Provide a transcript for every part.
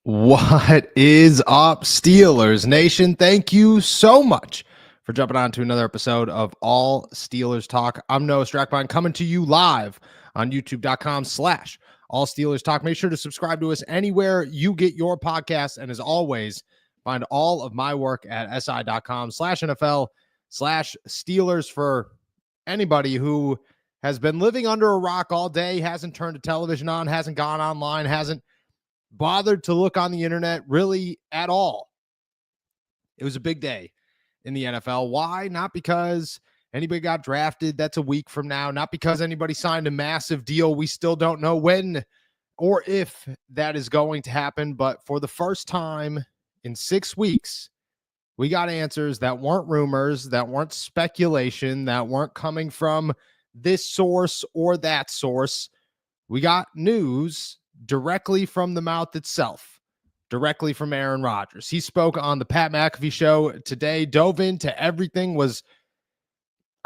What is up, Steelers Nation? Thank you so much for jumping on to another episode of All Steelers Talk. I'm Noah Strackbine coming to you live on youtube.com/All Steelers Talk. Make sure to subscribe to us anywhere you get your podcasts. And as always, find all of my work at si.com/NFL/Steelers for anybody who has been living under a rock all day, hasn't turned the television on, hasn't gone online, hasn't bothered to look on the internet really at all. It was a big day in the NFL. Why? Not because anybody got drafted. That's a week from now. Not because anybody signed a massive deal. We still don't know when or if that is going to happen. But for the first time in 6 weeks, we got answers that weren't rumors, that weren't speculation, that weren't coming from this source or that source. We got news directly from the mouth itself, directly from Aaron Rodgers. He spoke on the Pat McAfee show today, dove into everything, was,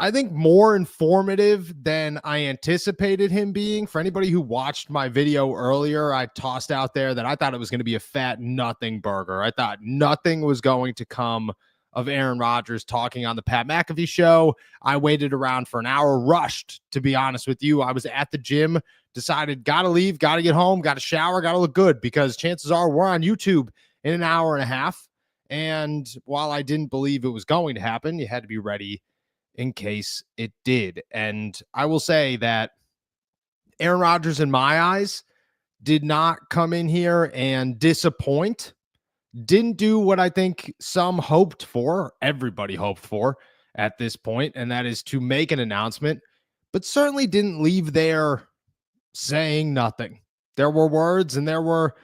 I think, more informative than I anticipated him being. For anybody who watched my video earlier, I tossed out there that I thought it was going to be a fat nothing burger. I thought nothing was going to come of Aaron Rodgers talking on the Pat McAfee show. I waited around for an hour, rushed, to be honest with you. I was at the gym, decided, got to leave, got to get home, got to shower, got to look good, because chances are we're on YouTube in an hour and a half. And while I didn't believe it was going to happen, you had to be ready in case it did. And I will say that Aaron Rodgers, in my eyes, did not come in here and disappoint. Didn't do what I think some hoped for, everybody hoped for at this point, and that is to make an announcement, but certainly didn't leave there saying nothing. There were words and there were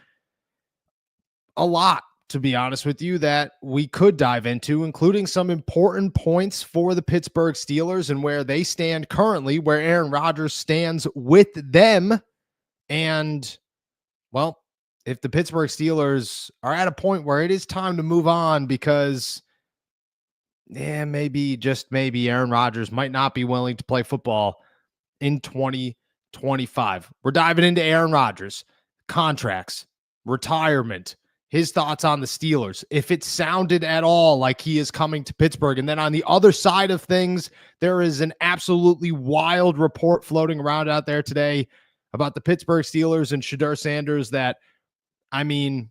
a lot, to be honest with you, that we could dive into, including some important points for the Pittsburgh Steelers and where they stand currently, where Aaron Rodgers stands with them. And, well, if the Pittsburgh Steelers are at a point where it is time to move on because, maybe, just maybe, Aaron Rodgers might not be willing to play football in 2025. We're diving into Aaron Rodgers, contracts, retirement, his thoughts on the Steelers, if it sounded at all like he is coming to Pittsburgh. And then on the other side of things, there is an absolutely wild report floating around out there today about the Pittsburgh Steelers and Shadur Sanders that, I mean,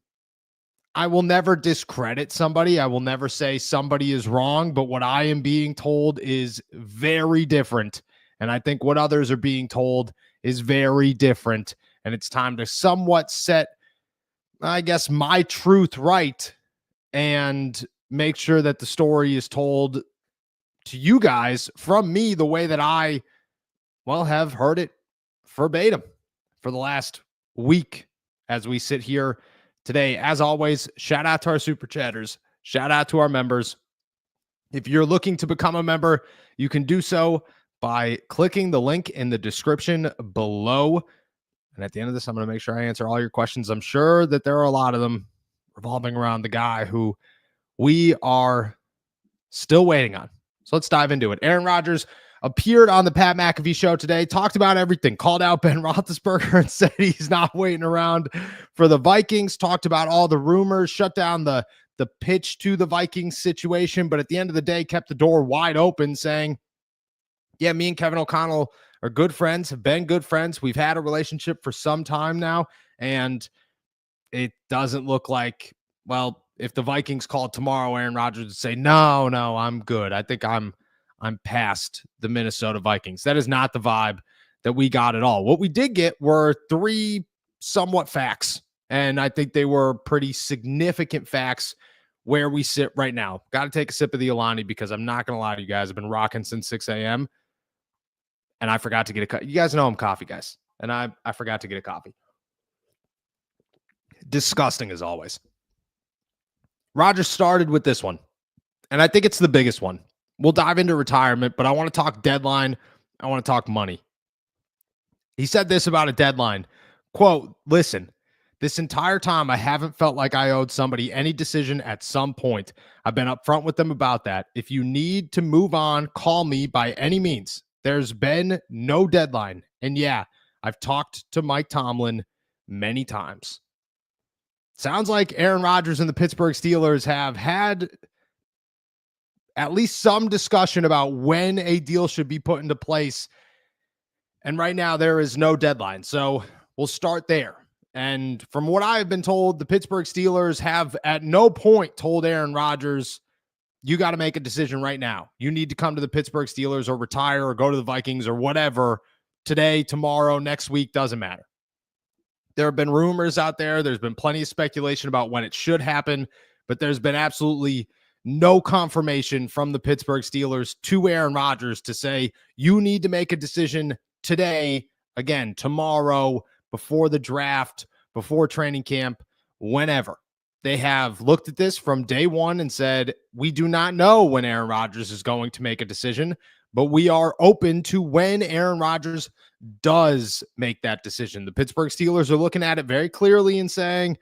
I will never discredit somebody. I will never say somebody is wrong, but what I am being told is very different. And I think what others are being told is very different. And it's time to somewhat set, I guess, my truth right and make sure that the story is told to you guys from me the way that I, have heard it verbatim for the last week as we sit here today. As always, shout out to our super chatters. Shout out to our members. If you're looking to become a member, you can do so by clicking the link in the description below. And at the end of this, I'm going to make sure I answer all your questions. I'm sure that there are a lot of them revolving around the guy who we are still waiting on. So let's dive into it. Aaron Rodgers appeared on the Pat McAfee show today, talked about everything, called out Ben Roethlisberger and said he's not waiting around for the Vikings, talked about all the rumors, shut down the pitch to the Vikings situation, but at the end of the day, kept the door wide open, saying, yeah, me and Kevin O'Connell are good friends, have been good friends. We've had a relationship for some time now, and it doesn't look like, if the Vikings called tomorrow, Aaron Rodgers would say, no, I'm good. I think I'm past the Minnesota Vikings. That is not the vibe that we got at all. What we did get were 3 somewhat facts, and I think they were pretty significant facts where we sit right now. Got to take a sip of the Alani because I'm not going to lie to you guys. I've been rocking since 6 a.m., and I forgot to get a coffee. You guys know I'm coffee guys, and I forgot to get a coffee. Disgusting as always. Rodgers started with this one, and I think it's the biggest one. We'll dive into retirement, but I want to talk deadline. I want to talk money. He said this about a deadline. Quote, listen, this entire time I haven't felt like I owed somebody any decision at some point. I've been upfront with them about that. If you need to move on, call me by any means. There's been no deadline. And yeah, I've talked to Mike Tomlin many times. Sounds like Aaron Rodgers and the Pittsburgh Steelers have had at least some discussion about when a deal should be put into place. And right now, there is no deadline. So we'll start there. And from what I have been told, the Pittsburgh Steelers have at no point told Aaron Rodgers, you got to make a decision right now. You need to come to the Pittsburgh Steelers or retire or go to the Vikings or whatever today, tomorrow, next week, doesn't matter. There have been rumors out there. There's been plenty of speculation about when it should happen, but there's been absolutely no confirmation from the Pittsburgh Steelers to Aaron Rodgers to say, you need to make a decision today, again, tomorrow, before the draft, before training camp, whenever. They have looked at this from day one and said, we do not know when Aaron Rodgers is going to make a decision, but we are open to when Aaron Rodgers does make that decision. The Pittsburgh Steelers are looking at it very clearly and saying,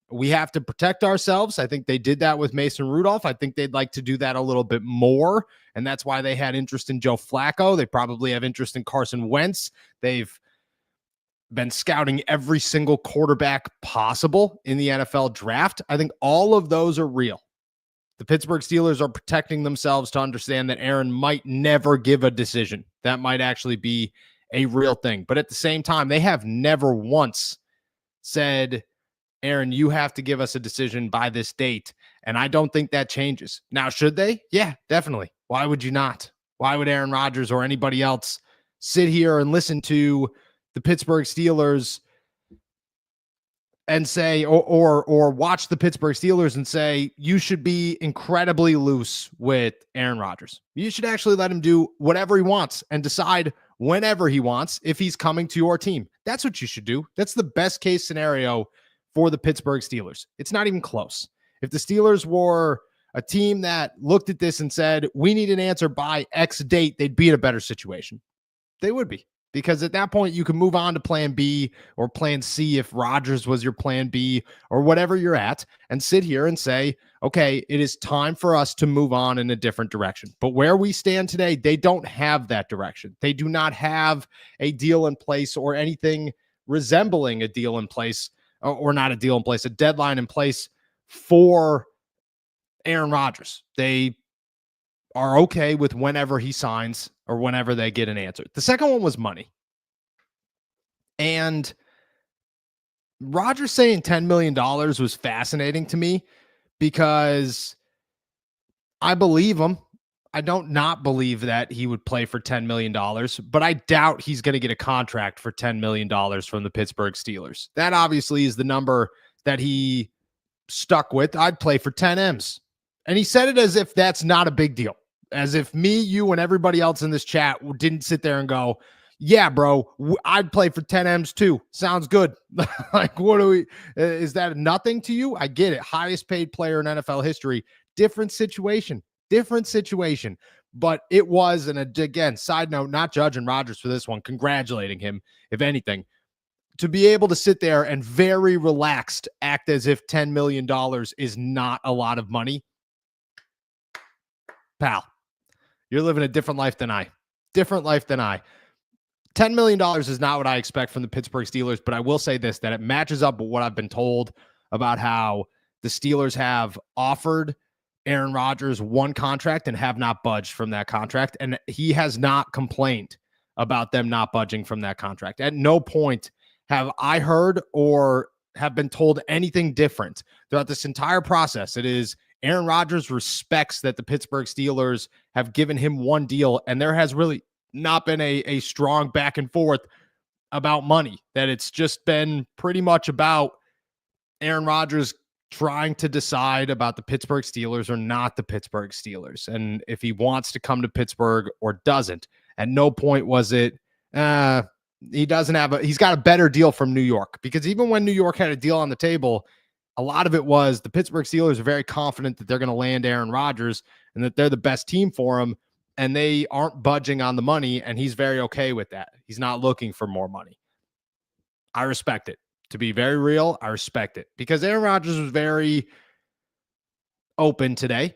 we have to protect ourselves. I think they did that with Mason Rudolph. I think they'd like to do that a little bit more, and that's why they had interest in Joe Flacco. They probably have interest in Carson Wentz. They've been scouting every single quarterback possible in the NFL draft. I think all of those are real. The Pittsburgh Steelers are protecting themselves to understand that Aaron might never give a decision. That might actually be a real thing. But at the same time, they have never once said, Aaron, you have to give us a decision by this date. And I don't think that changes. Now, should they? Yeah, definitely. Why would you not? Why would Aaron Rodgers or anybody else sit here and listen to the Pittsburgh Steelers and say, or watch the Pittsburgh Steelers and say, you should be incredibly loose with Aaron Rodgers. You should actually let him do whatever he wants and decide whenever he wants if he's coming to your team. That's what you should do. That's the best case scenario for the Pittsburgh Steelers. It's not even close. If the Steelers were a team that looked at this and said, we need an answer by X date, they'd be in a better situation. They would be. Because at that point, you can move on to plan B or plan C if Rodgers was your plan B or whatever you're at, and sit here and say, okay, it is time for us to move on in a different direction. But where we stand today, they don't have that direction. They do not have a deal in place or anything resembling a deal in place, or not a deal in place, a deadline in place for Aaron Rodgers. They are okay with whenever he signs or whenever they get an answer. The second one was money. And Rodgers saying $10 million was fascinating to me because I believe him. I don't not believe that he would play for $10 million, but I doubt he's going to get a contract for $10 million from the Pittsburgh Steelers. That obviously is the number that he stuck with. I'd play for 10 M's. And he said it as if that's not a big deal. As if me, you, and everybody else in this chat didn't sit there and go, yeah, bro, I'd play for 10 M's too. Sounds good. Like, what do we, is that nothing to you? I get it. Highest paid player in NFL history. Different situation. But it was, and again, side note, not judging Rodgers for this one, congratulating him, if anything, to be able to sit there and very relaxed act as if $10 million is not a lot of money. Pal, you're living a different life than I. $10 million is not what I expect from the Pittsburgh Steelers, but I will say this, that it matches up with what I've been told about how the Steelers have offered Aaron Rodgers one contract and have not budged from that contract, and he has not complained about them not budging from that contract. At no point have I heard or have been told anything different throughout this entire process. It is Aaron Rodgers respects that the Pittsburgh Steelers have given him one deal, and there has really not been a strong back and forth about money, that it's just been pretty much about Aaron Rodgers trying to decide about the Pittsburgh Steelers or not the Pittsburgh Steelers, and if he wants to come to Pittsburgh or doesn't. At no point was it, he's got a better deal from New York, because even when New York had a deal on the table, a lot of it was the Pittsburgh Steelers are very confident that they're going to land Aaron Rodgers and that they're the best team for him, and they aren't budging on the money, and he's very okay with that. He's not looking for more money. I respect it. To be very real, I respect it, because Aaron Rodgers was very open today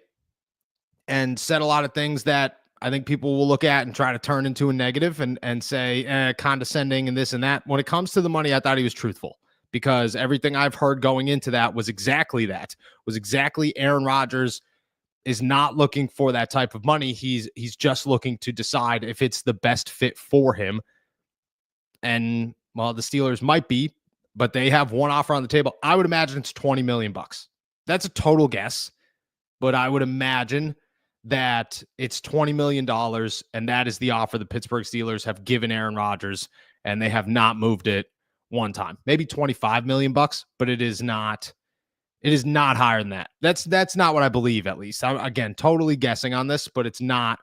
and said a lot of things that I think people will look at and try to turn into a negative and say condescending and this and that. When it comes to the money, I thought he was truthful, because everything I've heard going into that was exactly Aaron Rodgers is not looking for that type of money. He's just looking to decide if it's the best fit for him. And well, the Steelers might be, but they have one offer on the table. I would imagine it's $20 million. That's a total guess, but I would imagine that it's $20 million, and that is the offer the Pittsburgh Steelers have given Aaron Rodgers, and they have not moved it one time. Maybe $25 million, but it is not higher than that. That's not what I believe, at least. I'm, again, totally guessing on this, but it's not.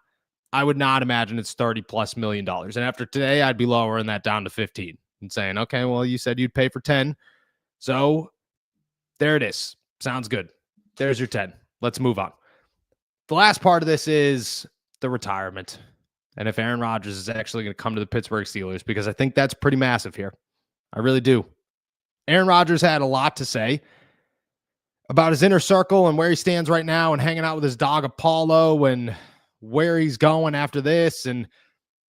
I would not imagine it's $30+ million. And after today, I'd be lowering that down to 15 and saying, okay, well, you said you'd pay for 10. So there it is. Sounds good. There's your 10. Let's move on. The last part of this is the retirement. And if Aaron Rodgers is actually going to come to the Pittsburgh Steelers, because I think that's pretty massive here. I really do. Aaron Rodgers had a lot to say about his inner circle and where he stands right now and hanging out with his dog Apollo and where he's going after this. And,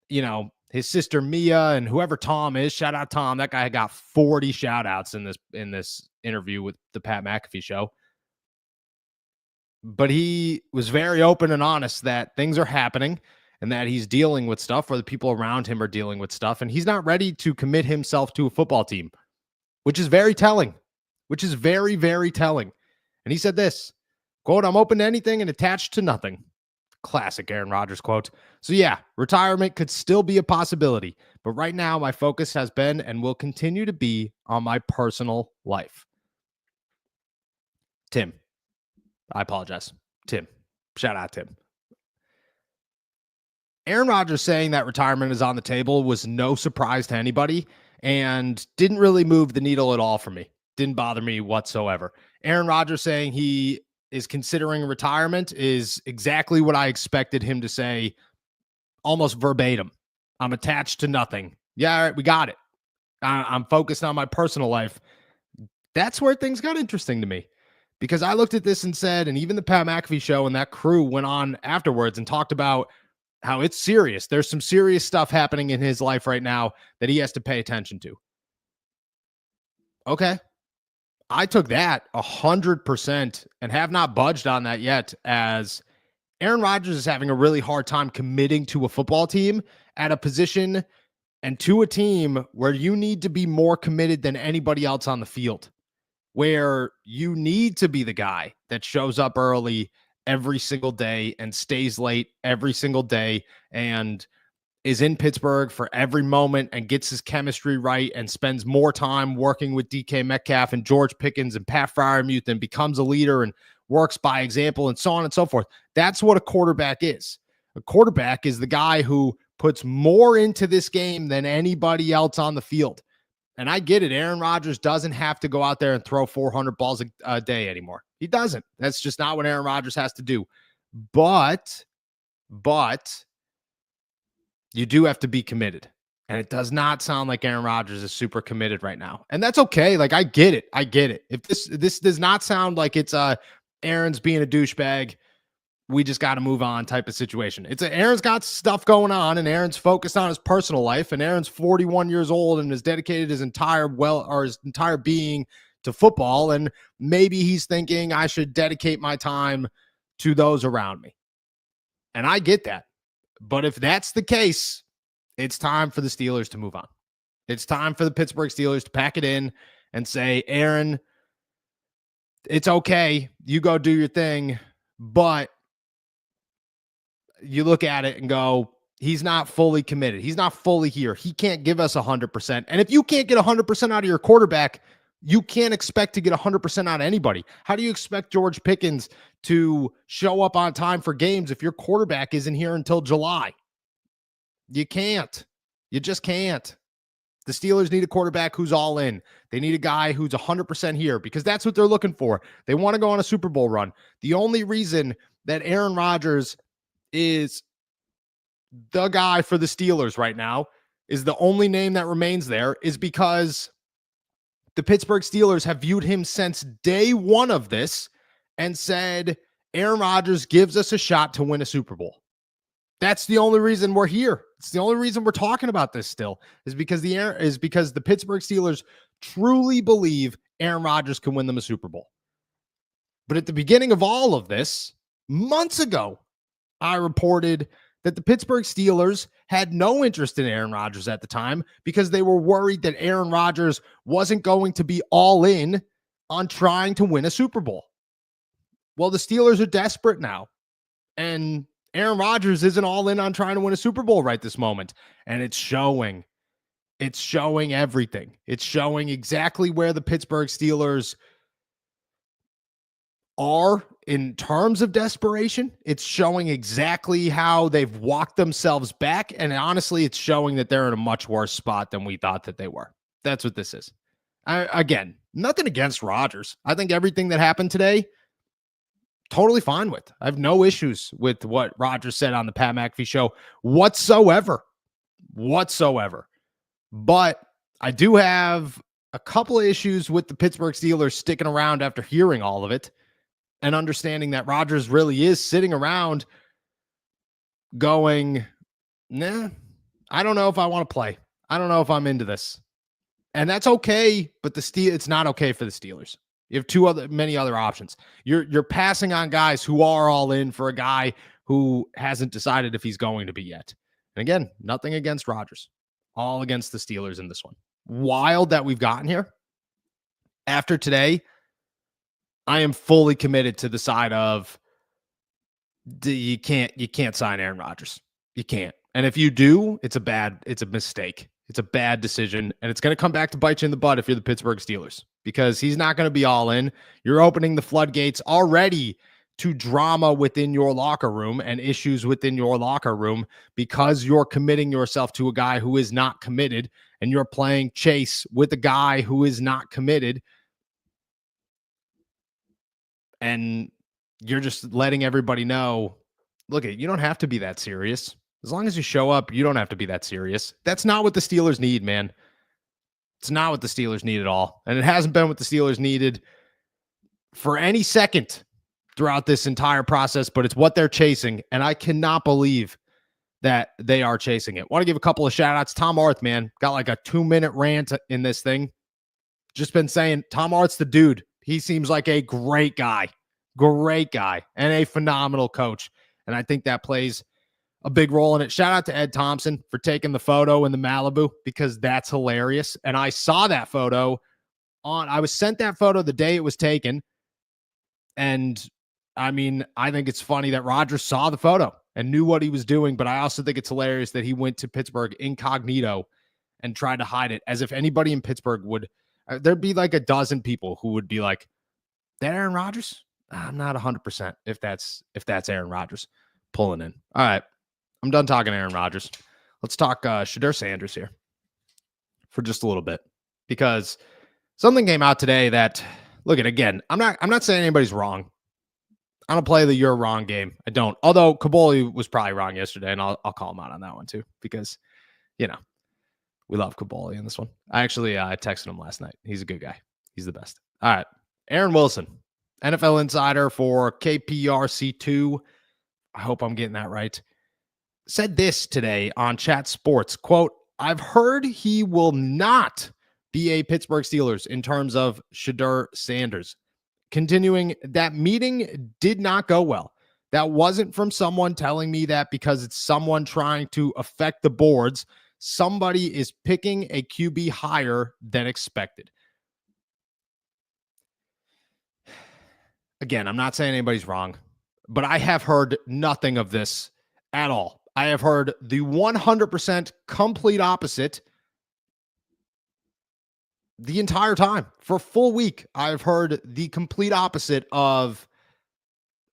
you know, his sister Mia and whoever Tom is, shout out Tom. That guy got 40 shout outs in this interview with the Pat McAfee show. But he was very open and honest that things are happening and that he's dealing with stuff, or the people around him are dealing with stuff, and he's not ready to commit himself to a football team, which is very telling, very, very telling. And he said this, quote, "I'm open to anything and attached to nothing." Classic Aaron Rodgers quote. So yeah, retirement could still be a possibility, but right now my focus has been and will continue to be on my personal life. Tim. I apologize. Tim. Shout out, Tim. Aaron Rodgers saying that retirement is on the table was no surprise to anybody and didn't really move the needle at all for me. Didn't bother me whatsoever. Aaron Rodgers saying he is considering retirement is exactly what I expected him to say, almost verbatim. I'm attached to nothing. Yeah, all right, we got it. I'm focused on my personal life. That's where things got interesting to me. Because I looked at this and said, and even the Pat McAfee show and that crew went on afterwards and talked about how it's serious. There's some serious stuff happening in his life right now that he has to pay attention to. Okay. I took that 100% and have not budged on that yet, as Aaron Rodgers is having a really hard time committing to a football team at a position and to a team where you need to be more committed than anybody else on the field, where you need to be the guy that shows up early every single day and stays late every single day and is in Pittsburgh for every moment and gets his chemistry right and spends more time working with DK Metcalf and George Pickens and Pat Freiermuth and becomes a leader and works by example and so on and so forth. That's what a quarterback is. A quarterback is the guy who puts more into this game than anybody else on the field. And I get it. Aaron Rodgers doesn't have to go out there and throw 400 balls a day anymore. He doesn't. That's just not what Aaron Rodgers has to do. But you do have to be committed. And it does not sound like Aaron Rodgers is super committed right now. And that's okay. Like, I get it. If this does not sound like it's Aaron's being a douchebag, we just got to move on type of situation. It's Aaron's got stuff going on and Aaron's focused on his personal life, and Aaron's 41 years old and has dedicated his entire being to football. And maybe he's thinking I should dedicate my time to those around me. And I get that. But if that's the case, it's time for the Steelers to move on. It's time for the Pittsburgh Steelers to pack it in and say, Aaron, it's okay. You go do your thing. But you look at it and go, he's not fully committed. He's not fully here. He can't give us 100%. And if you can't get 100% out of your quarterback, you can't expect to get 100% out of anybody. How do you expect George Pickens to show up on time for games if your quarterback isn't here until July? You can't. You just can't. The Steelers need a quarterback who's all in. They need a guy who's 100% here, because that's what they're looking for. They want to go on a Super Bowl run. The only reason that Aaron Rodgers is the guy for the Steelers right now, is the only name that remains there, is because the Pittsburgh Steelers have viewed him since day one of this and said, Aaron Rodgers gives us a shot to win a Super Bowl. That's the only reason we're here. It's the only reason we're talking about this still, is because the Pittsburgh Steelers truly believe Aaron Rodgers can win them a Super Bowl. But at the beginning of all of this, months ago, I reported that the Pittsburgh Steelers had no interest in Aaron Rodgers at the time because they were worried that Aaron Rodgers wasn't going to be all in on trying to win a Super Bowl. Well, the Steelers are desperate now, and Aaron Rodgers isn't all in on trying to win a Super Bowl right this moment, and it's showing. It's showing everything. It's showing exactly where the Pittsburgh Steelers are in terms of desperation. It's showing exactly how they've walked themselves back. And honestly, it's showing that they're in a much worse spot than we thought that they were. That's what this is. Again, nothing against Rodgers. I think everything that happened today, totally fine with. I have no issues with what Rodgers said on the Pat McAfee show whatsoever. But I do have a couple of issues with the Pittsburgh Steelers sticking around after hearing all of it and understanding that Rodgers really is sitting around going, nah, I don't know if I want to play. I don't know if I'm into this. And that's okay, but it's not okay for the Steelers. You have many other options. You're passing on guys who are all in for a guy who hasn't decided if he's going to be yet. And again, nothing against Rodgers. All against the Steelers in this one. Wild that we've gotten here. After today, I am fully committed to the side of you can't sign Aaron Rodgers. You can't. And if you do, it's a mistake. It's a bad decision, and it's going to come back to bite you in the butt if you're the Pittsburgh Steelers, because he's not going to be all in. You're opening the floodgates already to drama within your locker room and issues within your locker room because you're committing yourself to a guy who is not committed, and you're playing chase with a guy who is not committed. And you're just letting everybody know, look, you don't have to be that serious. As long as you show up, you don't have to be that serious. That's not what the Steelers need, man. It's not what the Steelers need at all. And it hasn't been what the Steelers needed for any second throughout this entire process, but it's what they're chasing. And I cannot believe that they are chasing it. Want to give a couple of shout outs. Tom Arth, man, got like a 2-minute rant in this thing. Just been saying Tom Arth's the dude. He seems like a great guy, and a phenomenal coach. And I think that plays a big role in it. Shout out to Ed Thompson for taking the photo in the Malibu, because that's hilarious. And I saw that photo I was sent that photo the day it was taken. And I mean, I think it's funny that Rodgers saw the photo and knew what he was doing, but I also think it's hilarious that he went to Pittsburgh incognito and tried to hide it, as if anybody in Pittsburgh would, there'd be like a dozen people who would be like, that Aaron Rodgers? I'm not 100% if that's Aaron Rodgers pulling in. All right. I'm done talking Aaron Rodgers. Let's talk Shadur Sanders here for just a little bit, because something came out today that, look at, again, I'm not saying anybody's wrong. I don't play the you're wrong game. I don't. Although Kaboli was probably wrong yesterday, and I'll call him out on that one too, because, we love Kaboli in this one. I texted him last night. He's a good guy. He's the best. All right. Aaron Wilson, NFL insider for KPRC2. I hope I'm getting that right. Said this today on Chat Sports, quote, I've heard he will not be a Pittsburgh Steelers in terms of Shadur Sanders. Continuing, that meeting did not go well. That wasn't from someone telling me that because it's someone trying to affect the boards. Somebody is picking a QB higher than expected. Again, I'm not saying anybody's wrong, but I have heard nothing of this at all. I have heard the 100% complete opposite the entire time. For a full week, I've heard the complete opposite of,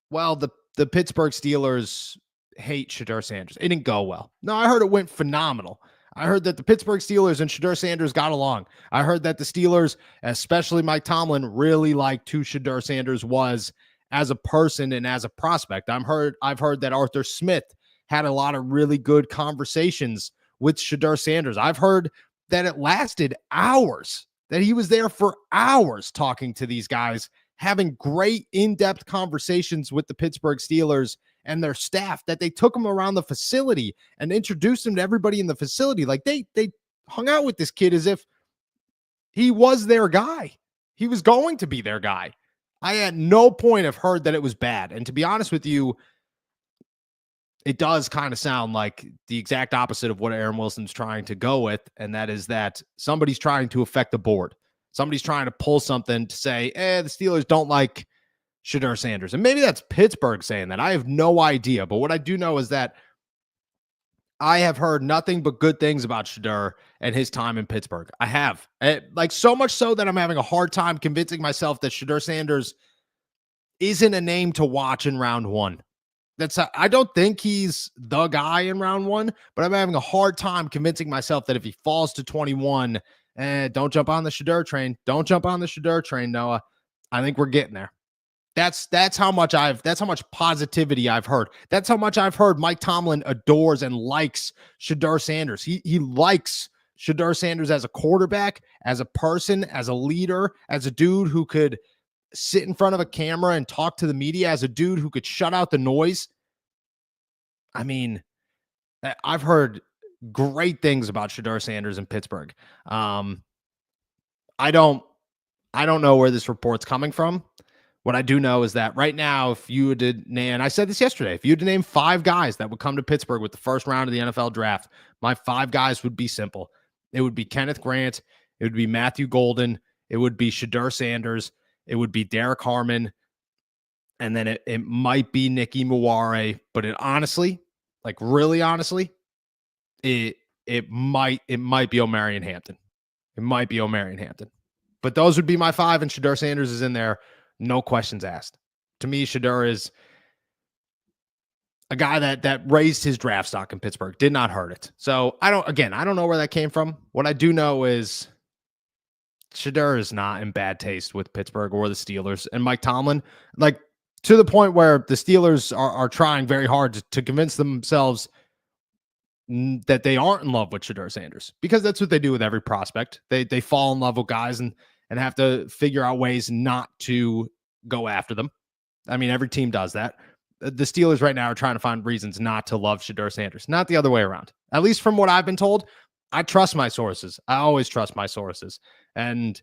well, the Pittsburgh Steelers hate Shadur Sanders. It didn't go well. No, I heard it went phenomenal. I heard that the Pittsburgh Steelers and Shadur Sanders got along. I heard that the Steelers, especially Mike Tomlin, really liked who Shadur Sanders was as a person and as a prospect. I've heard that Arthur Smith had a lot of really good conversations with Shadur Sanders. I've heard that it lasted hours, that he was there for hours talking to these guys, having great in-depth conversations with the Pittsburgh Steelers and their staff, that they took him around the facility and introduced him to everybody in the facility. Like they hung out with this kid as if He was their guy. He was going to be their guy. I at no point have heard that it was bad. And to be honest with you, it does kind of sound like the exact opposite of what Aaron Wilson's trying to go with. And that is that somebody's trying to affect the board. Somebody's trying to pull something to say, the Steelers don't like Shadur Sanders. And maybe that's Pittsburgh saying that. I have no idea. But what I do know is that I have heard nothing but good things about Shadur and his time in Pittsburgh. I have. Like, so much so that I'm having a hard time convincing myself that Shadur Sanders isn't a name to watch in round one. I don't think he's the guy in round one, but I'm having a hard time convincing myself that if he falls to 21, don't jump on the Shadur train. Don't jump on the Shadur train, Noah. I think we're getting there. That's how much positivity I've heard. That's how much I've heard Mike Tomlin adores and likes Shadur Sanders. He likes Shadur Sanders as a quarterback, as a person, as a leader, as a dude who could sit in front of a camera and talk to the media, as a dude who could shut out the noise. I mean, I've heard great things about Shadur Sanders in Pittsburgh. I don't know where this report's coming from. What I do know is that right now, if you would name, and I said this yesterday, if you had to name 5 guys that would come to Pittsburgh with the first round of the NFL draft, my 5 guys would be simple. It would be Kenneth Grant. It would be Matthew Golden. It would be Shadur Sanders. It would be Derek Harmon. And then it might be Nicky Muware. But it honestly, like really honestly, it might be Omarion Hampton. It might be Omarion Hampton. But those would be my 5, and Shadur Sanders is in there. No questions asked. To me, Shadur is a guy that raised his draft stock in Pittsburgh, did not hurt it. So I don't know where that came from. What I do know is Shadur is not in bad taste with Pittsburgh or the Steelers and Mike Tomlin, like to the point where the Steelers are trying very hard to convince themselves that they aren't in love with Shadur Sanders, because that's what they do with every prospect. They fall in love with guys and have to figure out ways not to go after them. I mean, every team does that. The Steelers right now are trying to find reasons not to love Shadur Sanders, not the other way around. At least from what I've been told, I trust my sources. I always trust my sources. And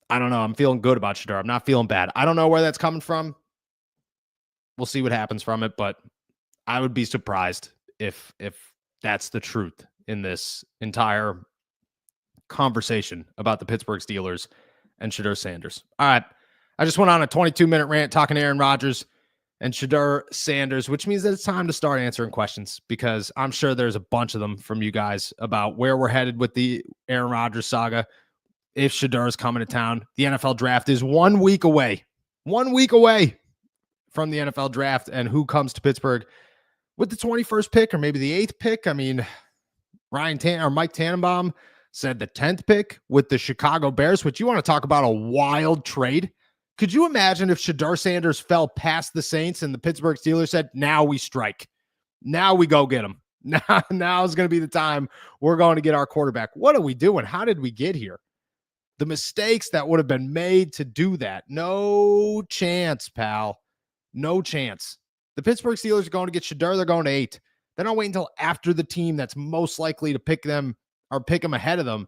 I don't know. I'm feeling good about Shadur. I'm not feeling bad. I don't know where that's coming from. We'll see what happens from it, but I would be surprised if that's the truth in this entire conversation about the Pittsburgh Steelers and Shadur Sanders. All right. I just went on a 22-minute rant talking Aaron Rodgers and Shadur Sanders, which means that it's time to start answering questions, because I'm sure there's a bunch of them from you guys about where we're headed with the Aaron Rodgers saga. If Shadur is coming to town, the NFL draft is 1 week away. 1 week away from the NFL draft, and who comes to Pittsburgh with the 21st pick or maybe the 8th pick? I mean, Mike Tannenbaum said the 10th pick with the Chicago Bears, which you want to talk about a wild trade. Could you imagine if Shadur Sanders fell past the Saints and the Pittsburgh Steelers said, now we strike. Now we go get him. Now is going to be the time we're going to get our quarterback. What are we doing? How did we get here? The mistakes that would have been made to do that. No chance, pal. No chance. The Pittsburgh Steelers are going to get Shadur. They're going to 8. They don't wait until after the team that's most likely to pick them or pick them ahead of them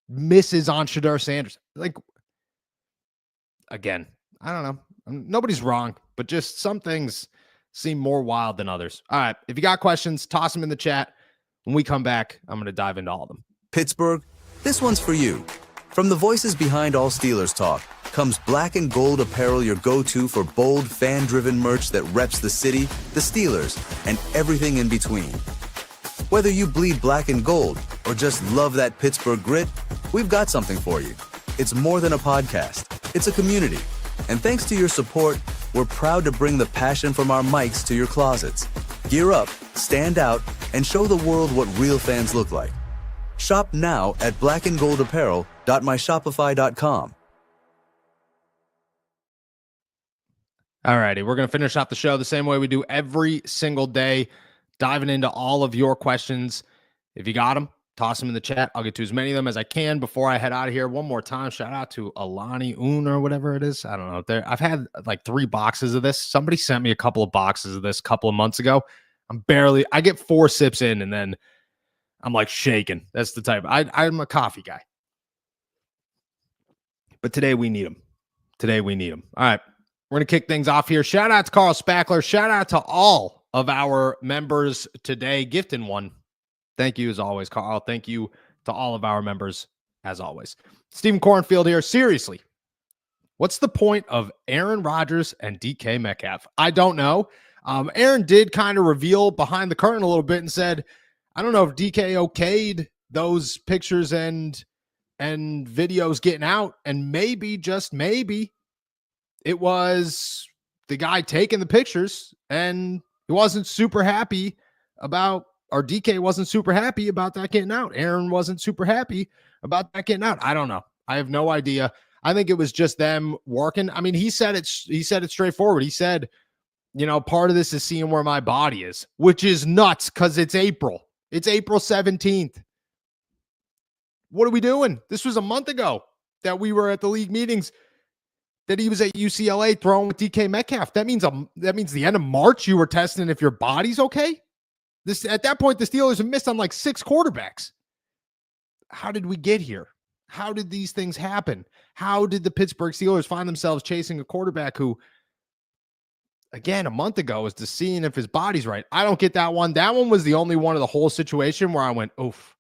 misses on Shadur Sanders. Like, again, I don't know. Nobody's wrong, but just some things seem more wild than others. All right. If you got questions, toss them in the chat. When we come back, I'm going to dive into all of them. Pittsburgh, this one's for you. From the voices behind all Steelers talk comes Black and Gold apparel, your go-to for bold, fan-driven merch that reps the city, the Steelers, and everything in between. Whether you bleed black and gold or just love that Pittsburgh grit, we've got something for you. It's more than a podcast. It's a community. And thanks to your support, we're proud to bring the passion from our mics to your closets. Gear up, stand out, and show the world what real fans look like. Shop now at blackandgoldapparel.myshopify.com. All righty, we're going to finish off the show the same way we do every single day, diving into all of your questions. If you got them, toss them in the chat. I'll get to as many of them as I can before I head out of here. One more time, shout out to Alani Un or whatever it is. I don't know. I've had like 3 boxes of this. Somebody sent me a couple of boxes of this a couple of months ago. I get 4 sips in and then I'm like shaking. That's the type. I'm a coffee guy. But today we need him. Today we need him. All right. We're going to kick things off here. Shout out to Carl Spackler. Shout out to all of our members today. Gifting one. Thank you as always, Carl. Thank you to all of our members as always. Stephen Cornfield here. Seriously, what's the point of Aaron Rodgers and DK Metcalf? I don't know. Aaron did kind of reveal behind the curtain a little bit and said, I don't know if DK okayed those pictures and videos getting out, and maybe, just maybe, it was the guy taking the pictures and he wasn't super happy about, or DK wasn't super happy about that getting out. Aaron wasn't super happy about that getting out. I don't know. I have no idea. I think it was just them working. I mean, he said it straightforward. He said, you know, part of this is seeing where my body is, which is nuts because it's April. It's April 17th. What are we doing? This was a month ago that we were at the league meetings, that he was at UCLA throwing with DK Metcalf. That means the end of March you were testing if your body's okay. At that point, the Steelers have missed on like 6 quarterbacks. How did we get here? How did these things happen? How did the Pittsburgh Steelers find themselves chasing a quarterback who, again, a month ago was just seeing if his body's right? I don't get that one. That one was the only one of the whole situation where I went, oof,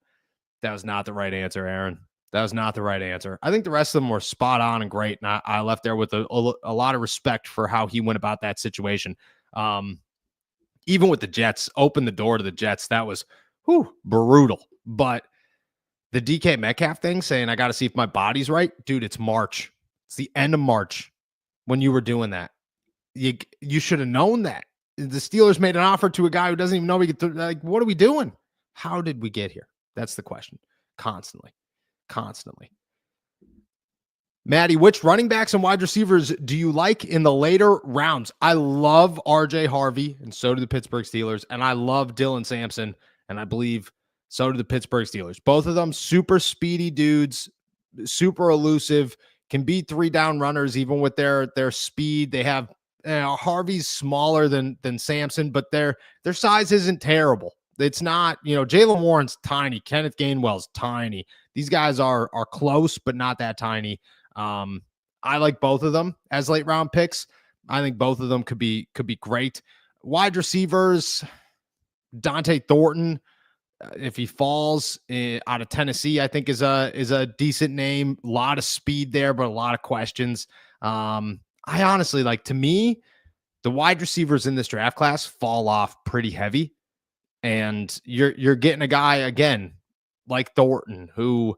that was not the right answer, Aaron. That was not the right answer. I think the rest of them were spot on and great. And I left there with a lot of respect for how he went about that situation. Even with the Jets, opened the door to the Jets. That was brutal. But the DK Metcalf thing, saying I got to see if my body's right. Dude, it's March. It's the end of March when you were doing that. You should have known that. The Steelers made an offer to a guy who doesn't even know we could. Like, what are we doing? How did we get here? That's the question. Constantly. Maddie, which running backs and wide receivers do you like in the later rounds? I love RJ Harvey, and so do the Pittsburgh Steelers. And I love Dylan Sampson, and I believe so do the Pittsburgh Steelers. Both of them super speedy dudes, super elusive, can beat 3-down runners even with their speed. They have Harvey's smaller than Sampson, but their size isn't terrible. It's not, Jaylen Warren's tiny. Kenneth Gainwell's tiny. These guys are close, but not that tiny. I like both of them as late round picks. I think both of them could be great. Wide receivers, Dante Thornton, if he falls out of Tennessee, I think is a decent name. A lot of speed there, but a lot of questions. I honestly, like, to me, the wide receivers in this draft class fall off pretty heavy. And you're getting a guy again like Thornton who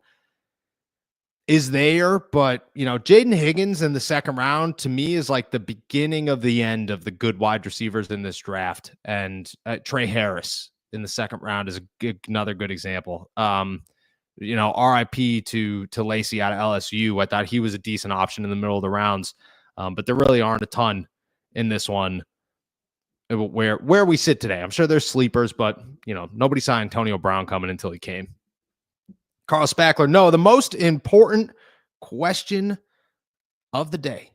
is there, but Jaden Higgins in the second round to me is like the beginning of the end of the good wide receivers in this draft. And Trey Harris in the second round is another good example. RIP to Lacey out of LSU. I thought he was a decent option in the middle of the rounds, but there really aren't a ton in this one where we sit today. I'm sure there's sleepers, but nobody saw Antonio Brown coming until he came. Carl Spackler, no, the most important question of the day.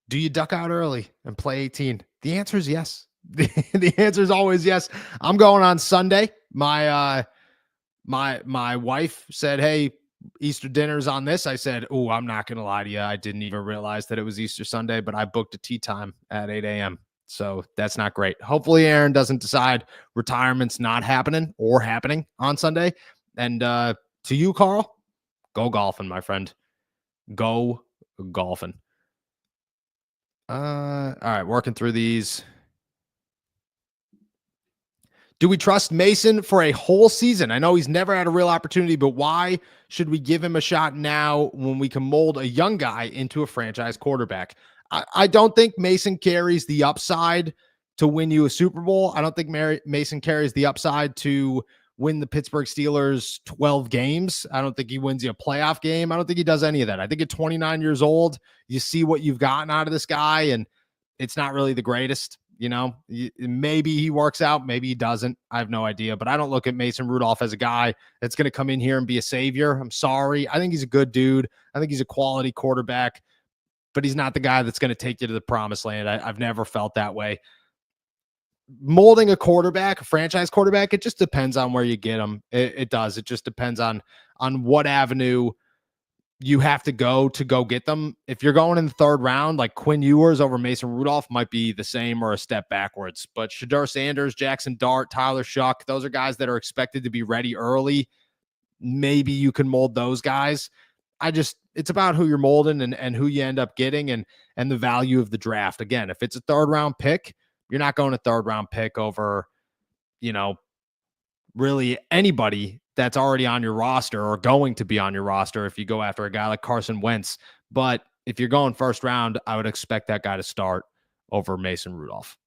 Do you duck out early and play 18? The answer is yes. The answer is always yes. I'm going on Sunday. My wife said, hey, Easter dinner's on this. I said, I'm not going to lie to you. I didn't even realize that it was Easter Sunday, but I booked a tea time at 8 a.m. So that's not great. Hopefully Aaron doesn't decide retirement's not happening or happening on Sunday. And to you, Carl, go golfing, my friend. Go golfing. All right, working through these. Do we trust Mason for a whole season? I know he's never had a real opportunity, but why should we give him a shot now when we can mold a young guy into a franchise quarterback? I don't think Mason carries the upside to win you a Super Bowl. I don't think Mason carries the upside to win the Pittsburgh Steelers 12 games. I don't think he wins you a playoff game. I don't think he does any of that. I think at 29 years old, you see what you've gotten out of this guy, and it's not really the greatest. Maybe he works out, maybe he doesn't. I have no idea, but I don't look at Mason Rudolph as a guy that's going to come in here and be a savior. I'm sorry. I think he's a good dude. I think he's a quality quarterback, but he's not the guy that's going to take you to the promised land. I've never felt that way. Molding a quarterback, a franchise quarterback, it just depends on where you get him. It does. It just depends on what avenue you have to go get them. If you're going in the third round, like Quinn Ewers over Mason Rudolph might be the same or a step backwards. But Shadur Sanders, Jackson Dart, Tyler Shuck, those are guys that are expected to be ready early. Maybe you can mold those guys. It's about who you're molding and who you end up getting and the value of the draft. Again, if it's a third round pick, you're not going a third round pick over, really anybody that's already on your roster or going to be on your roster if you go after a guy like Carson Wentz. But if you're going first round, I would expect that guy to start over Mason Rudolph.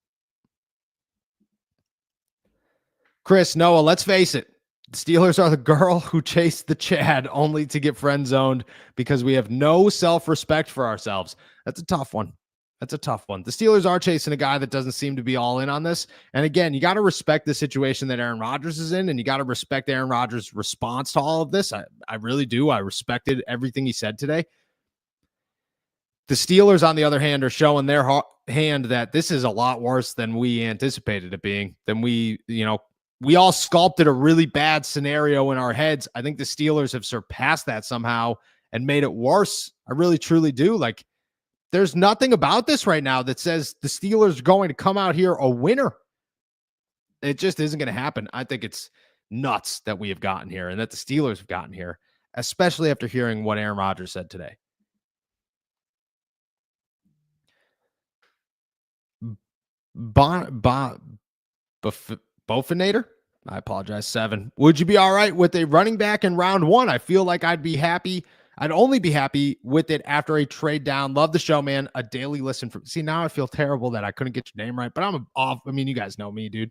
Chris, Noah, let's face it. The Steelers are the girl who chased the Chad only to get friend zoned because we have no self-respect for ourselves. That's a tough one. The Steelers are chasing a guy that doesn't seem to be all in on this. And again, you got to respect the situation that Aaron Rodgers is in, and you got to respect Aaron Rodgers' response to all of this. I really do. I respected everything he said today. The Steelers, on the other hand, are showing their hand that this is a lot worse than we anticipated it being, than we all sculpted a really bad scenario in our heads. I think the Steelers have surpassed that somehow and made it worse. I really, truly do. Like, there's nothing about this right now that says the Steelers are going to come out here a winner. It just isn't going to happen. I think it's nuts that we have gotten here and that the Steelers have gotten here, especially after hearing what Aaron Rodgers said today. Bofinator? I apologize. 7. Would you be all right with a running back in round 1? I feel like I'd be happy. I'd only be happy with it after a trade down. Love the show, man. A daily listen for. See, now I feel terrible that I couldn't get your name right, but I'm off. I mean, you guys know me, dude.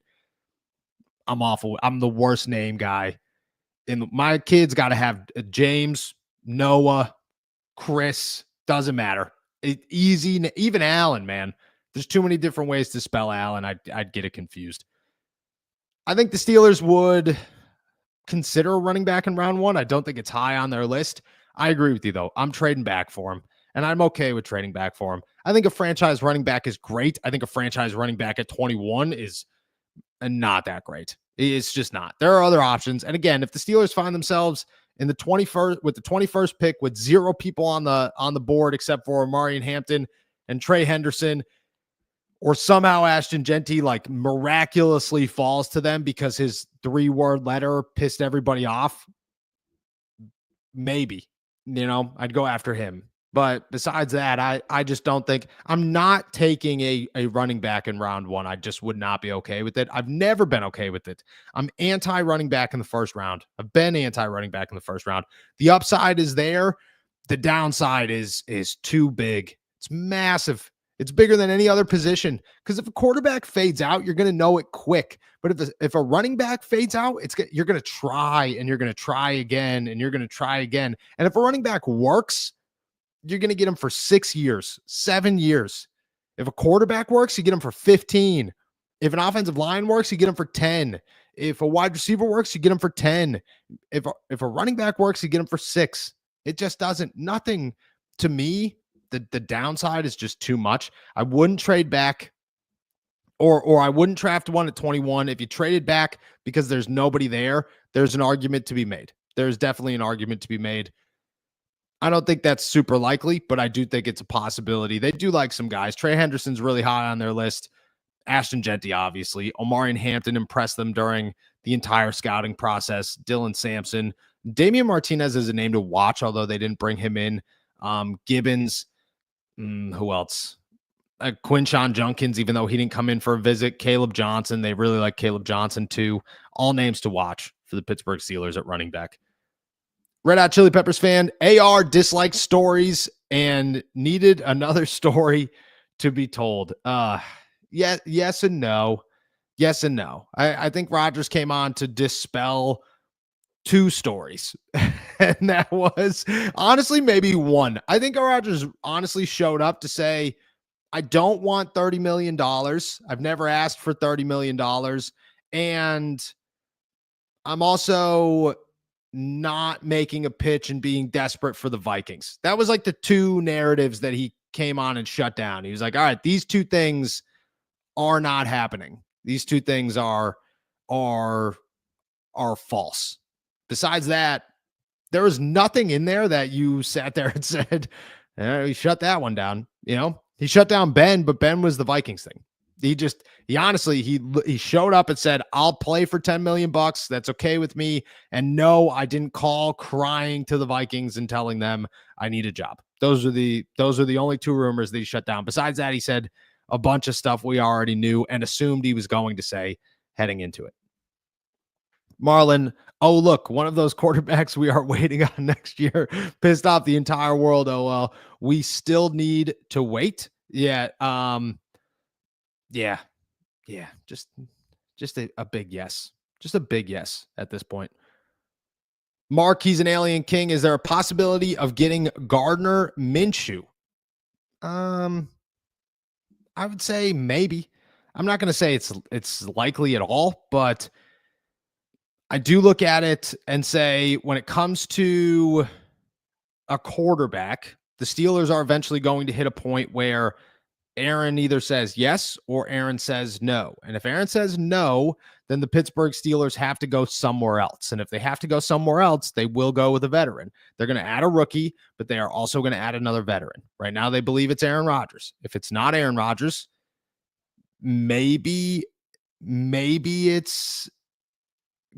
I'm awful. I'm the worst name guy. And my kids got to have James, Noah, Chris. Doesn't matter. Easy. Even Allen, man. There's too many different ways to spell Allen. I'd get it confused. I think the Steelers would consider a running back in round 1. I don't think it's high on their list. I agree with you, though. I'm trading back for him, and I'm okay with trading back for him. I think a franchise running back is great. I think a franchise running back at 21 is not that great. It's just not. There are other options. And again, if the Steelers find themselves in the 21st with the 21st pick with 0 people on the board except for Omarion Hampton and Trey Henderson, or somehow Ashton Genty like miraculously falls to them because his 3-word letter pissed everybody off, maybe, I'd go after him. But besides that, I just don't think I'm not taking a running back in round 1. I just would not be okay with it. I've never been okay with it. I'm anti-running back in the first round. I've been anti-running back in the first round. The upside is there. The downside is too big. It's massive. It's bigger than any other position because if a quarterback fades out, you're going to know it quick. But if a running back fades out, you're going to try and you're going to try again and you're going to try again. And if a running back works, you're going to get him for 6 years, 7 years. If a quarterback works, you get him for 15. If an offensive line works, you get him for 10. If a wide receiver works, you get him for 10. If a running back works, you get him for 6. It just doesn't. Nothing to me. The downside is just too much. I wouldn't trade back or I wouldn't draft one at 21. If you traded back because there's nobody there, there's an argument to be made. There's definitely an argument to be made. I don't think that's super likely, but I do think it's a possibility. They do like some guys. Trey Henderson's really high on their list. Ashton Genty, obviously. Omarion Hampton impressed them during the entire scouting process. Dylan Sampson. Damian Martinez is a name to watch, although they didn't bring him in. Gibbons. Who else? Quinshon Junkins, even though he didn't come in for a visit. Caleb Johnson. They really like Caleb Johnson, too. All names to watch for the Pittsburgh Steelers at running back. Red Hot Chili Peppers fan, AR disliked stories and needed another story to be told. Yes and no. Yes and no. I think Rodgers came on to dispel 2 stories. And that was honestly maybe 1. I think Rodgers honestly showed up to say, I don't want $30 million. I've never asked for $30 million. And I'm also not making a pitch and being desperate for the Vikings. That was like the 2 narratives that he came on and shut down. He was like, all right, these 2 things are not happening. These 2 things are false. Besides that, There was nothing in there that you sat there and said, he shut that one down. He shut down Ben, but Ben was the Vikings thing. He honestly, he showed up and said, I'll play for $10 million. That's okay with me. And no, I didn't call crying to the Vikings and telling them I need a job. Those are the only two rumors that he shut down. Besides that, he said a bunch of stuff we already knew and assumed he was going to say heading into it. Marlon, oh, look, one of those quarterbacks we are waiting on next year pissed off the entire world. Oh, well, we still need to wait. Yeah. Yeah. Just a big yes. Just a big yes at this point. Mark, he's an alien king. Is there a possibility of getting Gardner Minshew? I would say maybe. I'm not going to say it's likely at all, but I do look at it and say when it comes to a quarterback, the Steelers are eventually going to hit a point where Aaron either says yes or Aaron says no. And if Aaron says no, then the Pittsburgh Steelers have to go somewhere else. And if they have to go somewhere else, they will go with a veteran. They're going to add a rookie, but they are also going to add another veteran. Right now, they believe it's Aaron Rodgers. If it's not Aaron Rodgers, maybe it's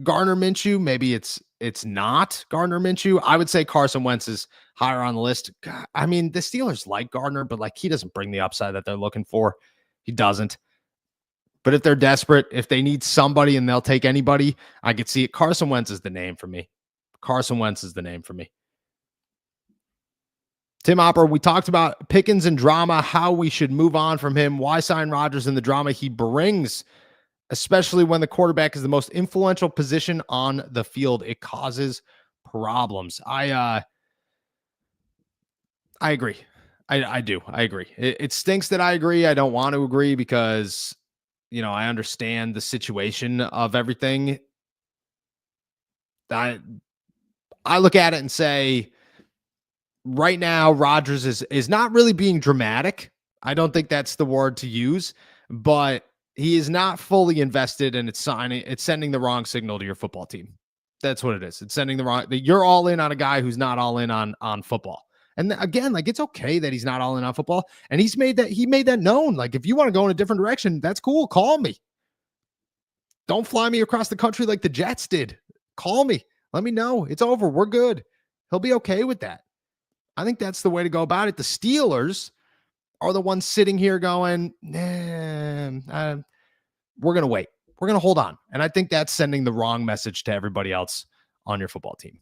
Gardner Minshew. Maybe it's not Gardner Minshew. I would say Carson Wentz is higher on the list. God, I mean, the Steelers like Gardner, but he doesn't bring the upside that they're looking for. He doesn't. But if they're desperate, if they need somebody and they'll take anybody, I could see it. Carson Wentz is the name for me. Carson Wentz is the name for me. Tim Hopper, we talked about Pickens and drama, how we should move on from him. Why sign Rodgers and the drama he brings, especially when the quarterback is the most influential position on the field? It causes problems. I agree. I do. I agree. It stinks that I agree. I don't want to agree because, I understand the situation of everything. I look at it and say, right now, Rodgers is not really being dramatic. I don't think that's the word to use, but he is not fully invested, and it's sending the wrong signal to your football team. That's what it is. It's sending you're all in on a guy who's not all in on football. And again, it's okay that he's not all in on football. And he made that known. If you want to go in a different direction, that's cool. Call me. Don't fly me across the country like the Jets did. Call me. Let me know. It's over. We're good. He'll be okay with that. I think that's the way to go about it. The Steelers are the ones sitting here going, we're going to wait. We're going to hold on. And I think that's sending the wrong message to everybody else on your football team.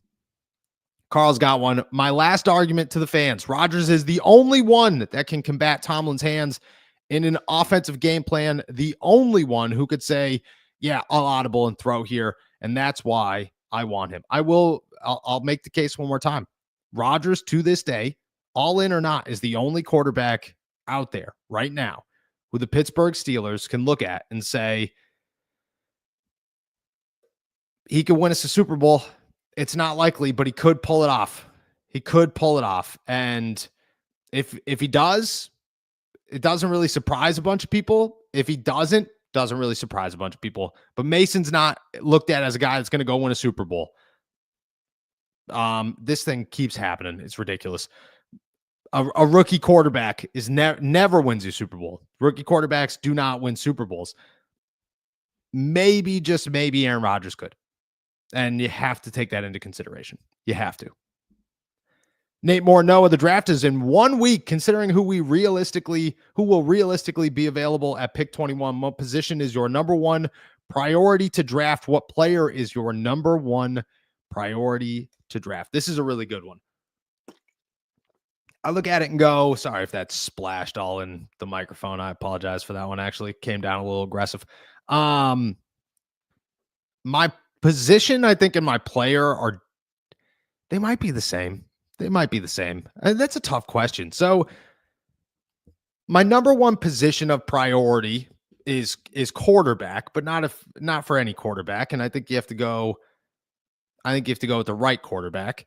Carl's got one. My last argument to the fans. Rodgers is the only one that can combat Tomlin's hands in an offensive game plan. The only one who could say, yeah, I'll audible and throw here. And that's why I want him. I'll make the case one more time. Rodgers, to this day, all in or not, is the only quarterback out there right now who the Pittsburgh Steelers can look at and say, he could win us a Super Bowl. It's not likely, but he could pull it off. He could pull it off. And if he does, it doesn't really surprise a bunch of people. If he doesn't really surprise a bunch of people. But Mason's not looked at as a guy that's going to go win a Super Bowl. This thing keeps happening. It's ridiculous. A rookie quarterback is never wins a Super Bowl. Rookie quarterbacks do not win Super Bowls. Maybe, just maybe, Aaron Rodgers could. And you have to take that into consideration. You have to. Nate Moore, Noah, the draft is in 1 week, considering who will realistically be available at pick 21. What position is your number one priority to draft? What player is your number one priority to draft? This is a really good one. I look at it and go, sorry if that splashed all in the microphone. I apologize for that one. Actually came down a little aggressive. My position, I think, in my player they might be the same. They might be the same. And that's a tough question. So my number one position of priority is quarterback, but not for any quarterback. And I think you have to go with the right quarterback.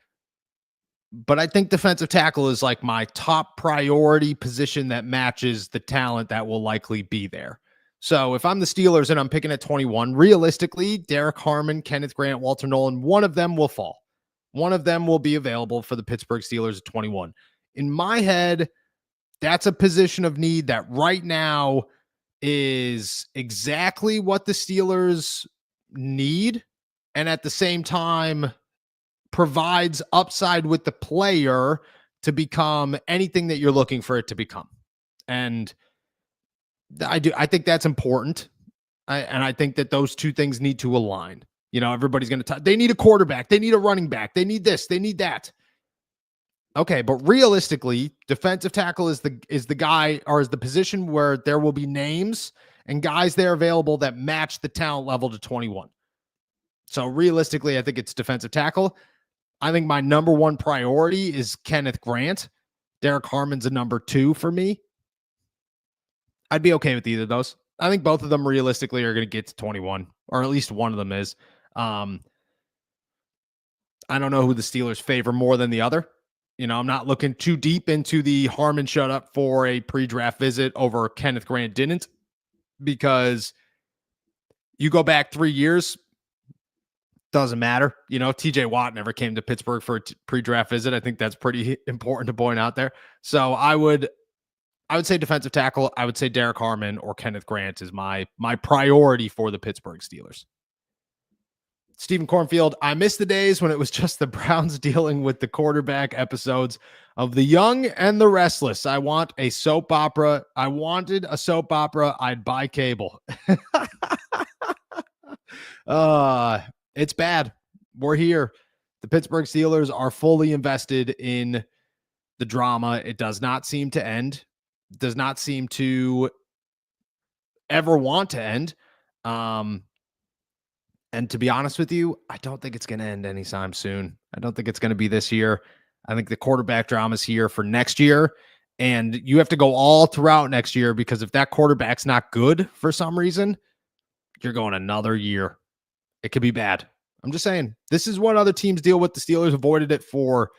But I think defensive tackle is my top priority position that matches the talent that will likely be there. So if I'm the Steelers and I'm picking at 21, realistically, Derek Harmon, Kenneth Grant, Walter Nolan, one of them will fall. one of them will be available for the Pittsburgh Steelers at 21. In my head, that's a position of need that right now is exactly what the Steelers need, and at the same time provides upside with the player to become anything that you're looking for it to become. And I think that's important. I think that those two things need to align. Everybody's going to they need a quarterback, they need a running back, they need this, they need that. Okay, but realistically, defensive tackle is the guy, or is the position where there will be names and guys there available that match the talent level to 21. So realistically, I think it's defensive tackle. I think my number one priority is Kenneth Grant. Derek Harmon's a number 2 for me. I'd be okay with either of those. I think both of them realistically are going to get to 21, or at least one of them is. I don't know who the Steelers favor more than the other. I'm not looking too deep into the Harmon showed up for a pre-draft visit over Kenneth Grant didn't, because you go back 3 years, doesn't matter. TJ Watt never came to Pittsburgh for a pre-draft visit. I think that's pretty important to point out there. So I would say defensive tackle. I would say Derek Harmon or Kenneth Grant is my priority for the Pittsburgh Steelers. Stephen Cornfield, I miss the days when it was just the Browns dealing with the quarterback episodes of The Young and the Restless. I want a soap opera. I wanted a soap opera. I'd buy cable. It's bad. We're here. The Pittsburgh Steelers are fully invested in the drama. It does not seem to end. It does not seem to ever want to end. And to be honest with you, I don't think it's going to end anytime soon. I don't think it's going to be this year. I think the quarterback drama is here for next year. And you have to go all throughout next year, because if that quarterback's not good for some reason, you're going another year. It could be bad. I'm just saying, this is what other teams deal with. The Steelers avoided it for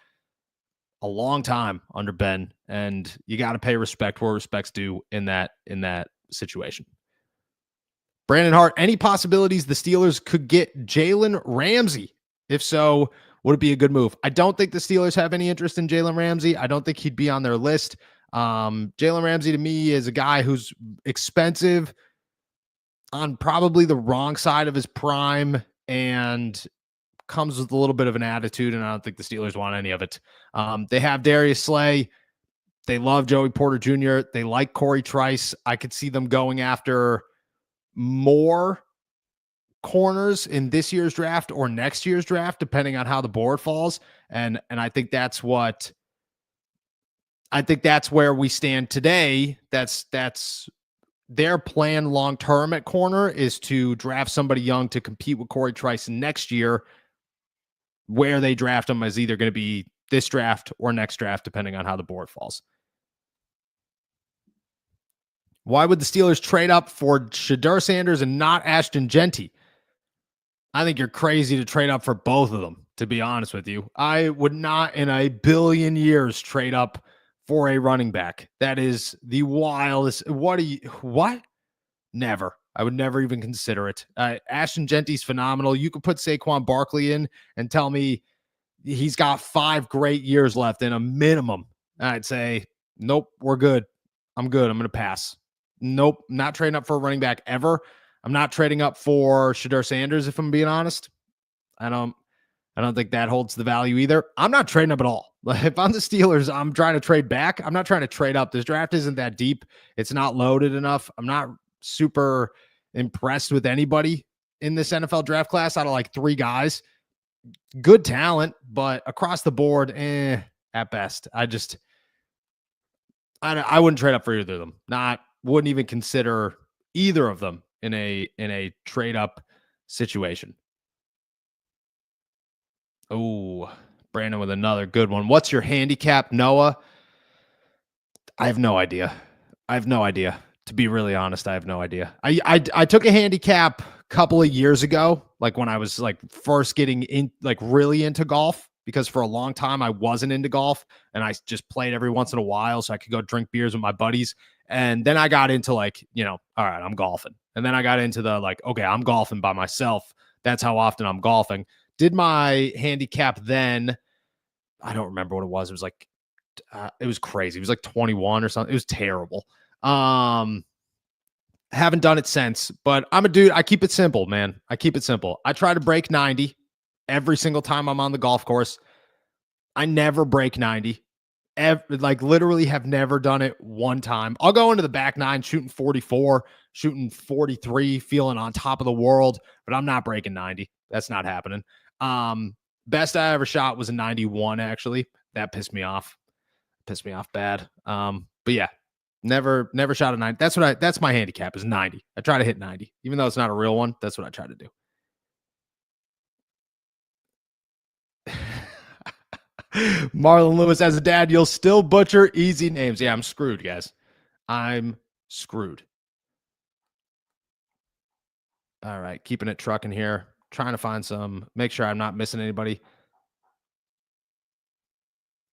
a long time under Ben, and you got to pay respect where respect's due in that situation. Brandon Hart, any possibilities the Steelers could get Jalen Ramsey? If so, would it be a good move? I don't think the Steelers have any interest in Jalen Ramsey. I don't think he'd be on their list. Jalen Ramsey to me is a guy who's expensive, on probably the wrong side of his prime, and comes with a little bit of an attitude, and I don't think the Steelers want any of it. They have Darius Slay. They love Joey Porter Jr. They like Corey Trice. I could see them going after more corners in this year's draft or next year's draft, depending on how the board falls. And I think that's where we stand today. That's their plan long-term at corner, is to draft somebody young to compete with Corey Trice next year. Where they draft him is either going to be this draft or next draft, depending on how the board falls. Why would the Steelers trade up for Shadur Sanders and not Ashton Genty? I think you're crazy to trade up for both of them, to be honest with you. I would not in a billion years trade up for a running back. That is the wildest. What? Never. I would never even consider it. Ashton Genty's phenomenal. You could put Saquon Barkley in and tell me he's got 5 great years left in a minimum. I'd say, nope, we're good. I'm good. I'm going to pass. Nope, not trading up for a running back ever. I'm not trading up for Shadur Sanders, if I'm being honest. I don't think that holds the value either. I'm not trading up at all. If I'm the Steelers, I'm trying to trade back. I'm not trying to trade up. This draft isn't that deep. It's not loaded enough. I'm not super impressed with anybody in this NFL draft class out of like 3 guys. Good talent, but across the board, at best. I wouldn't trade up for either of them. Wouldn't even consider either of them in a trade up situation. Oh, Brandon with another good one. What's your handicap, Noah? I have no idea. To be really honest, I have no idea. I took a handicap a couple of years ago, like when I was like first getting in, like really into golf, because for a long time I wasn't into golf and I just played every once in a while so I could go drink beers with my buddies. And then I got into like, all right, I'm golfing. And then I got into the like, okay, I'm golfing by myself. That's how often I'm golfing. did my handicap then. I don't remember what it was. It was like, it was crazy. It was like 21 or something. It was terrible. Haven't done it since, but I'm a dude. I keep it simple, man. I keep it simple. I try to break 90 every single time I'm on the golf course. I never break 90. Like literally have never done it one time. I'll go into the back nine shooting 44, shooting 43, feeling on top of the world, but I'm not breaking 90. That's not happening. Best I ever shot was a 91, actually. That pissed me off. Pissed me off bad. But yeah, never shot a 90. That's my handicap is 90. I try to hit 90. Even though it's not a real one, that's what I try to do. Marlon Lewis, as a dad, you'll still butcher easy names. Yeah, I'm screwed, guys. I'm screwed. All right, keeping it trucking here. Trying to find make sure I'm not missing anybody.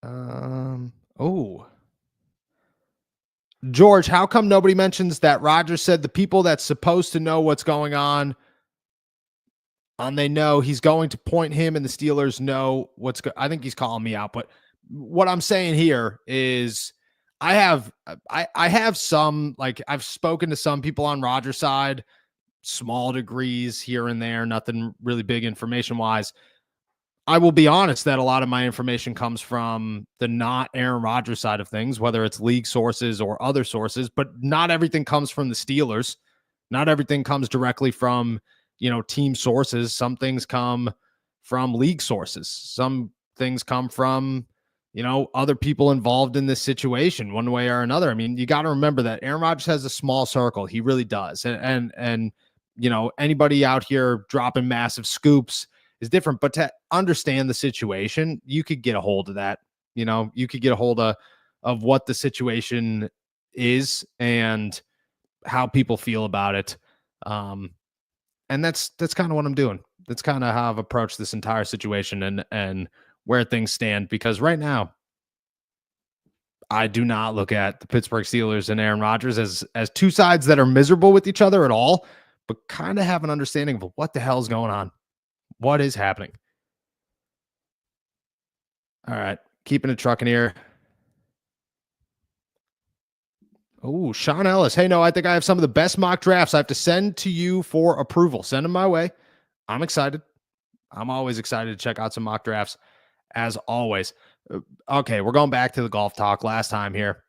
Oh. George, how come nobody mentions that Rodgers said the people that's supposed to know what's going on, and they know he's going to point him and the Steelers know I think he's calling me out, but what I'm saying here is I have some, like, I've spoken to some people on Rodgers' side, small degrees here and there, nothing really big information wise. I will be honest that a lot of my information comes from the not Aaron Rodgers side of things, whether it's league sources or other sources, but not everything comes from the Steelers. Not everything comes directly from, team sources. Some things come from league sources. Some things come from, other people involved in this situation one way or another. I mean, you got to remember that Aaron Rodgers has a small circle. He really does. And anybody out here dropping massive scoops is different, but to understand the situation, you could get a hold of that. You could get a hold of what the situation is and how people feel about it. And that's kind of what I'm doing. That's kind of how I've approached this entire situation and where things stand, because right now I do not look at the Pittsburgh Steelers and Aaron Rodgers as two sides that are miserable with each other at all, but kind of have an understanding of what the hell is going on. What is happening? All right. Keeping it trucking here. Oh, Sean Ellis. Hey, no, I think I have some of the best mock drafts I have to send to you for approval. Send them my way. I'm excited. I'm always excited to check out some mock drafts, as always. Okay, we're going back to the golf talk last time here.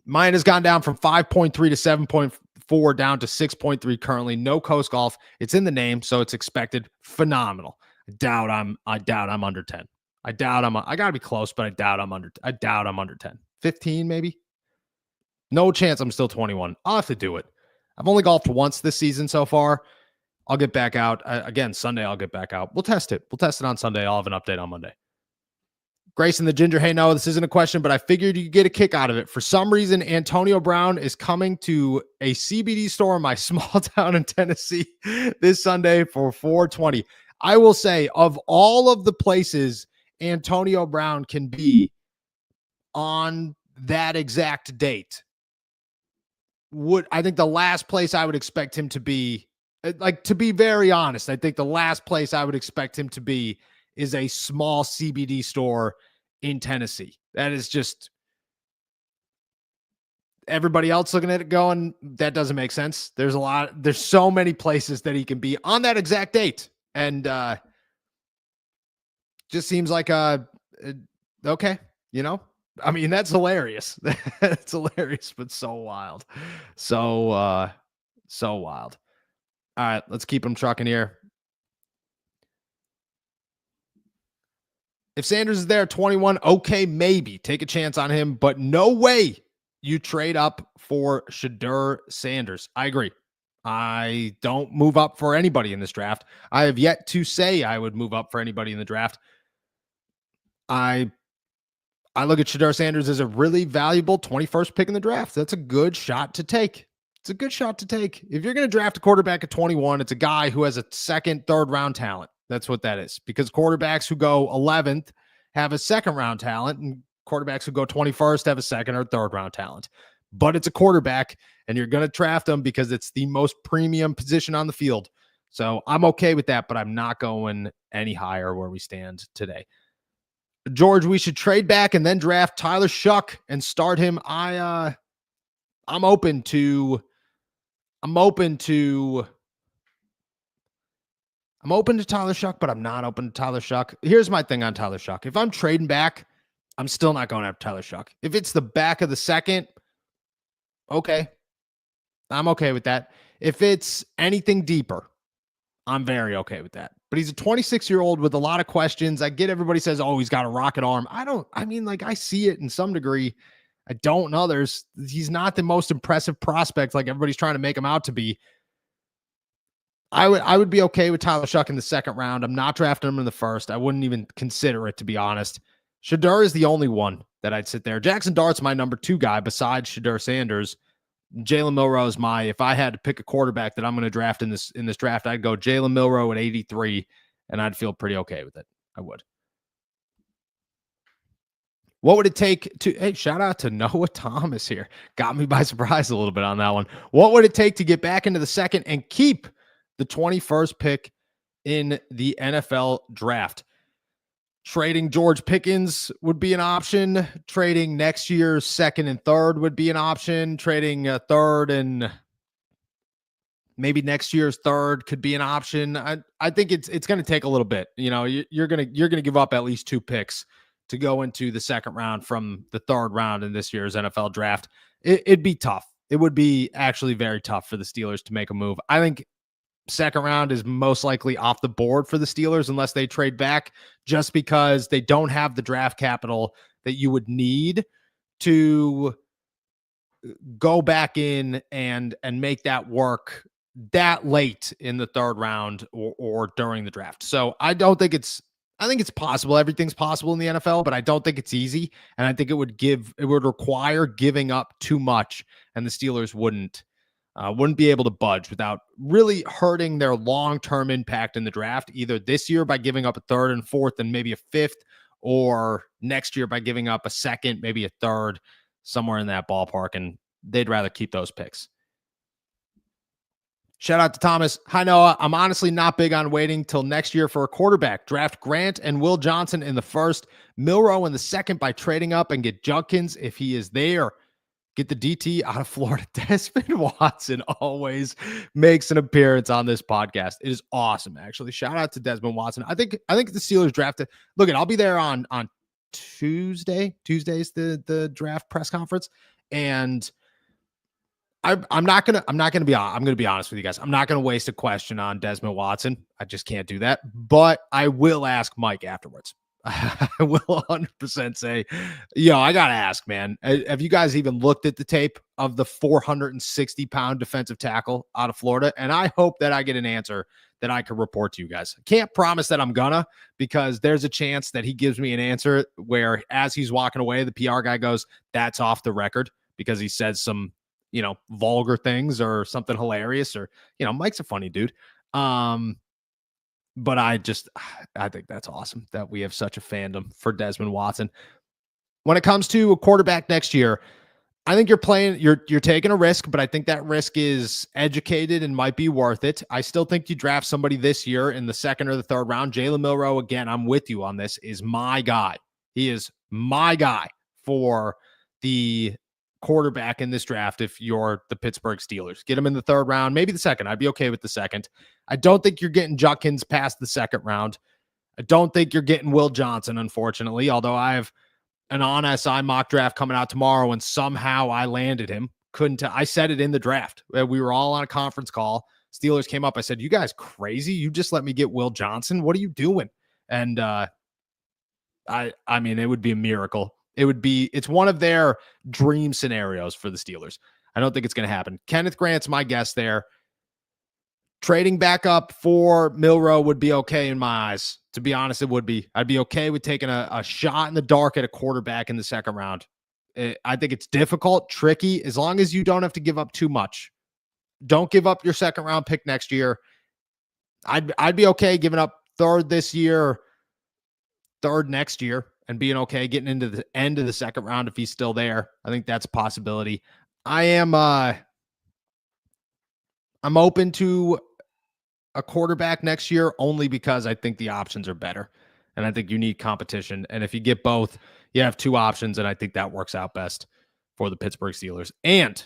Mine has gone down from 5.3 to 7.4 down to 6.3 currently. No Coast Golf. It's in the name, so it's expected. Phenomenal. I doubt I'm under 10. I gotta be close, but I doubt I'm under 10. 15 maybe. No chance I'm still 21. I'll have to do it. I've only golfed once this season so far. I'll get back out again Sunday. I'll get back out. We'll test it. We'll test it on Sunday. I'll have an update on Monday. Grayson the Ginger, hey, no, this isn't a question, but I figured you could get a kick out of it. For some reason, Antonio Brown is coming to a CBD store in my small town in Tennessee this Sunday for 420. I will say, of all of the places Antonio Brown can be on that exact date, I think the last place I would expect him to be, like, to be very honest, I think the last place I would expect him to be is a small CBD store in Tennessee. That is just, everybody else looking at it going, that doesn't make sense. There's so many places that he can be on that exact date. And just seems like okay, I mean, that's hilarious. That's hilarious, but so wild. So wild. All right, let's keep him trucking here. If Sanders is there at 21, okay, maybe take a chance on him, but no way you trade up for Shadur Sanders. I agree. I don't move up for anybody in this draft. I have yet to say I would move up for anybody in the draft. I look at Shadur Sanders as a really valuable 21st pick in the draft. That's a good shot to take. It's a good shot to take. If you're going to draft a quarterback at 21, it's a guy who has a second, third round talent. That's what that is, because quarterbacks who go 11th have a second round talent, and quarterbacks who go 21st have a second or third round talent. But it's a quarterback, and you're going to draft them because it's the most premium position on the field. So I'm okay with that, but I'm not going any higher where we stand today. George, we should trade back and then draft Tyler Shuck and start him. I'm open to Tyler Shuck, but I'm not open to Tyler Shuck. Here's my thing on Tyler Shuck. If I'm trading back, I'm still not going after Tyler Shuck. If it's the back of the second, okay. I'm okay with that. If it's anything deeper, I'm very okay with that. But he's a 26-year-old with a lot of questions. I get everybody says, oh, he's got a rocket arm. I see it in some degree. I don't in others. He's not the most impressive prospect like everybody's trying to make him out to be. I would be okay with Tyler Shuck in the second round. I'm not drafting him in the first. I wouldn't even consider it, to be honest. Shadur is the only one that I'd sit there. Jackson Dart's my number 2 guy besides Shadur Sanders. Jalen Milroe is if I had to pick a quarterback that I'm going to draft in this draft, I'd go Jalen Milroe at 83, and I'd feel pretty okay with it. I would. What would it take to, hey, shout out to Noah Thomas here. Got me by surprise a little bit on that one. What would it take to get back into the second and keep the 21st pick in the NFL draft? Trading George Pickens would be an option. Trading next year's second and third would be an option. Trading a third and maybe next year's third could be an option. I think it's going to take a little bit. You're going to give up at least 2 picks to go into the second round from the third round in this year's NFL draft. It'd be tough. It would be actually very tough for the Steelers to make a move. I think second round is most likely off the board for the Steelers unless they trade back, just because they don't have the draft capital that you would need to go back in and make that work that late in the third round or during the draft. So I think it's possible. Everything's possible in the NFL, but I don't think it's easy. And I think it would require giving up too much, and the Steelers wouldn't be able to budge without really hurting their long-term impact in the draft, either this year by giving up a third and fourth and maybe a fifth, or next year by giving up a second, maybe a third, somewhere in that ballpark. And they'd rather keep those picks. Shout out to Thomas. Hi, Noah. I'm honestly not big on waiting till next year for a quarterback. Draft Grant and Will Johnson in the first, Milroe in the second by trading up, and get Judkins if he is there. Get the DT out of Florida. Desmond Watson always makes an appearance on this podcast. It is awesome, actually. Shout out to Desmond Watson. I think the Steelers drafted. Look, I'll be there on Tuesday. Tuesday's the draft press conference, and I'm going to be honest with you guys. I'm not going to waste a question on Desmond Watson. I just can't do that. But I will ask Mike afterwards. I will 100% say, I got to ask, man. Have you guys even looked at the tape of the 460-pound defensive tackle out of Florida? And I hope that I get an answer that I can report to you guys. Can't promise that I'm gonna, because there's a chance that he gives me an answer where, as he's walking away, the PR guy goes, "That's off the record," because he says some, vulgar things or something hilarious, or, Mike's a funny dude. But I think that's awesome that we have such a fandom for Desmond Watson. When it comes to a quarterback next year, I think you're taking a risk, but I think that risk is educated and might be worth it. I still think you draft somebody this year in the second or the third round. Jalen Milroe, again, I'm with you on this, is my guy. He is my guy for the quarterback in this draft. If you're the Pittsburgh Steelers, get him in the third round, maybe the second. I'd be okay with the second. I don't think you're getting Judkins past the second round. I don't think you're getting Will Johnson, unfortunately, although I have an on-SI mock draft coming out tomorrow, and somehow I landed him. I said it in the draft. We were all on a conference call. Steelers came up. I said, "You guys crazy? You just let me get Will Johnson? What are you doing?" And I mean, it would be a miracle. It's one of their dream scenarios for the Steelers. I don't think it's going to happen. Kenneth Grant's my guess there. Trading back up for Milroe would be okay in my eyes. To be honest, it would be. I'd be okay with taking a shot in the dark at a quarterback in the second round. I think it's difficult, tricky, as long as you don't have to give up too much. Don't give up your second round pick next year. I'd be okay giving up third this year, third next year, and being okay getting into the end of the second round if he's still there. I think that's a possibility. I'm open to a quarterback next year only because I think the options are better. And I think you need competition. And if you get both, you have two options. And I think that works out best for the Pittsburgh Steelers. And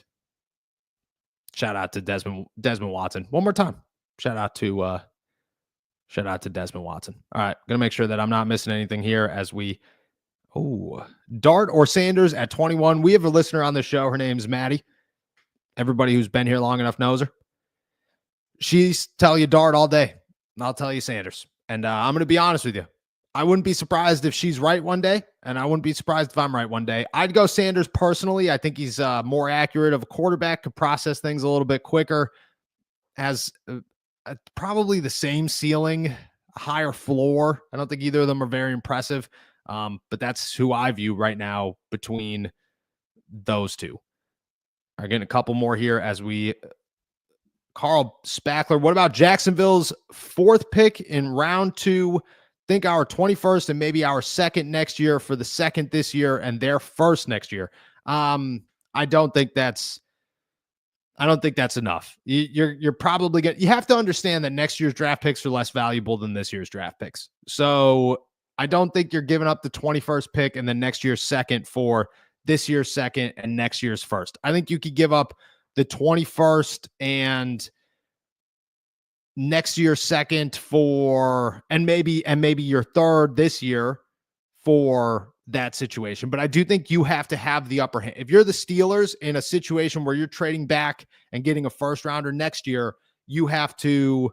shout out to Desmond Watson. One more time. Shout out to Desmond Watson. All right. Going to make sure that I'm not missing anything here as we Dart or Sanders at 21. We have a listener on the show. Her name's Maddie. Everybody who's been here long enough knows her. She's tell you Dart all day. And I'll tell you Sanders. And I'm going to be honest with you. I wouldn't be surprised if she's right one day, and I wouldn't be surprised if I'm right one day. I'd go Sanders personally. I think he's more accurate of a quarterback, could process things a little bit quicker, has probably the same ceiling, higher floor. I don't think either of them are very impressive, but that's who I view right now between those two. All right, getting a couple more here as we... Carl Spackler, what about Jacksonville's 4th pick in round 2? Think our 21st and maybe our 2nd next year for the 2nd this year and their 1st next year. I don't think that's enough. You're probably you have to understand that next year's draft picks are less valuable than this year's draft picks. So I don't think you're giving up the 21st pick and then next year's 2nd for this year's 2nd and next year's 1st. I think you could give up the 21st and next year's 2nd for, and maybe your 3rd this year for that situation. But I do think you have to have the upper hand. If you're the Steelers in a situation where you're trading back and getting a 1st rounder next year, you have to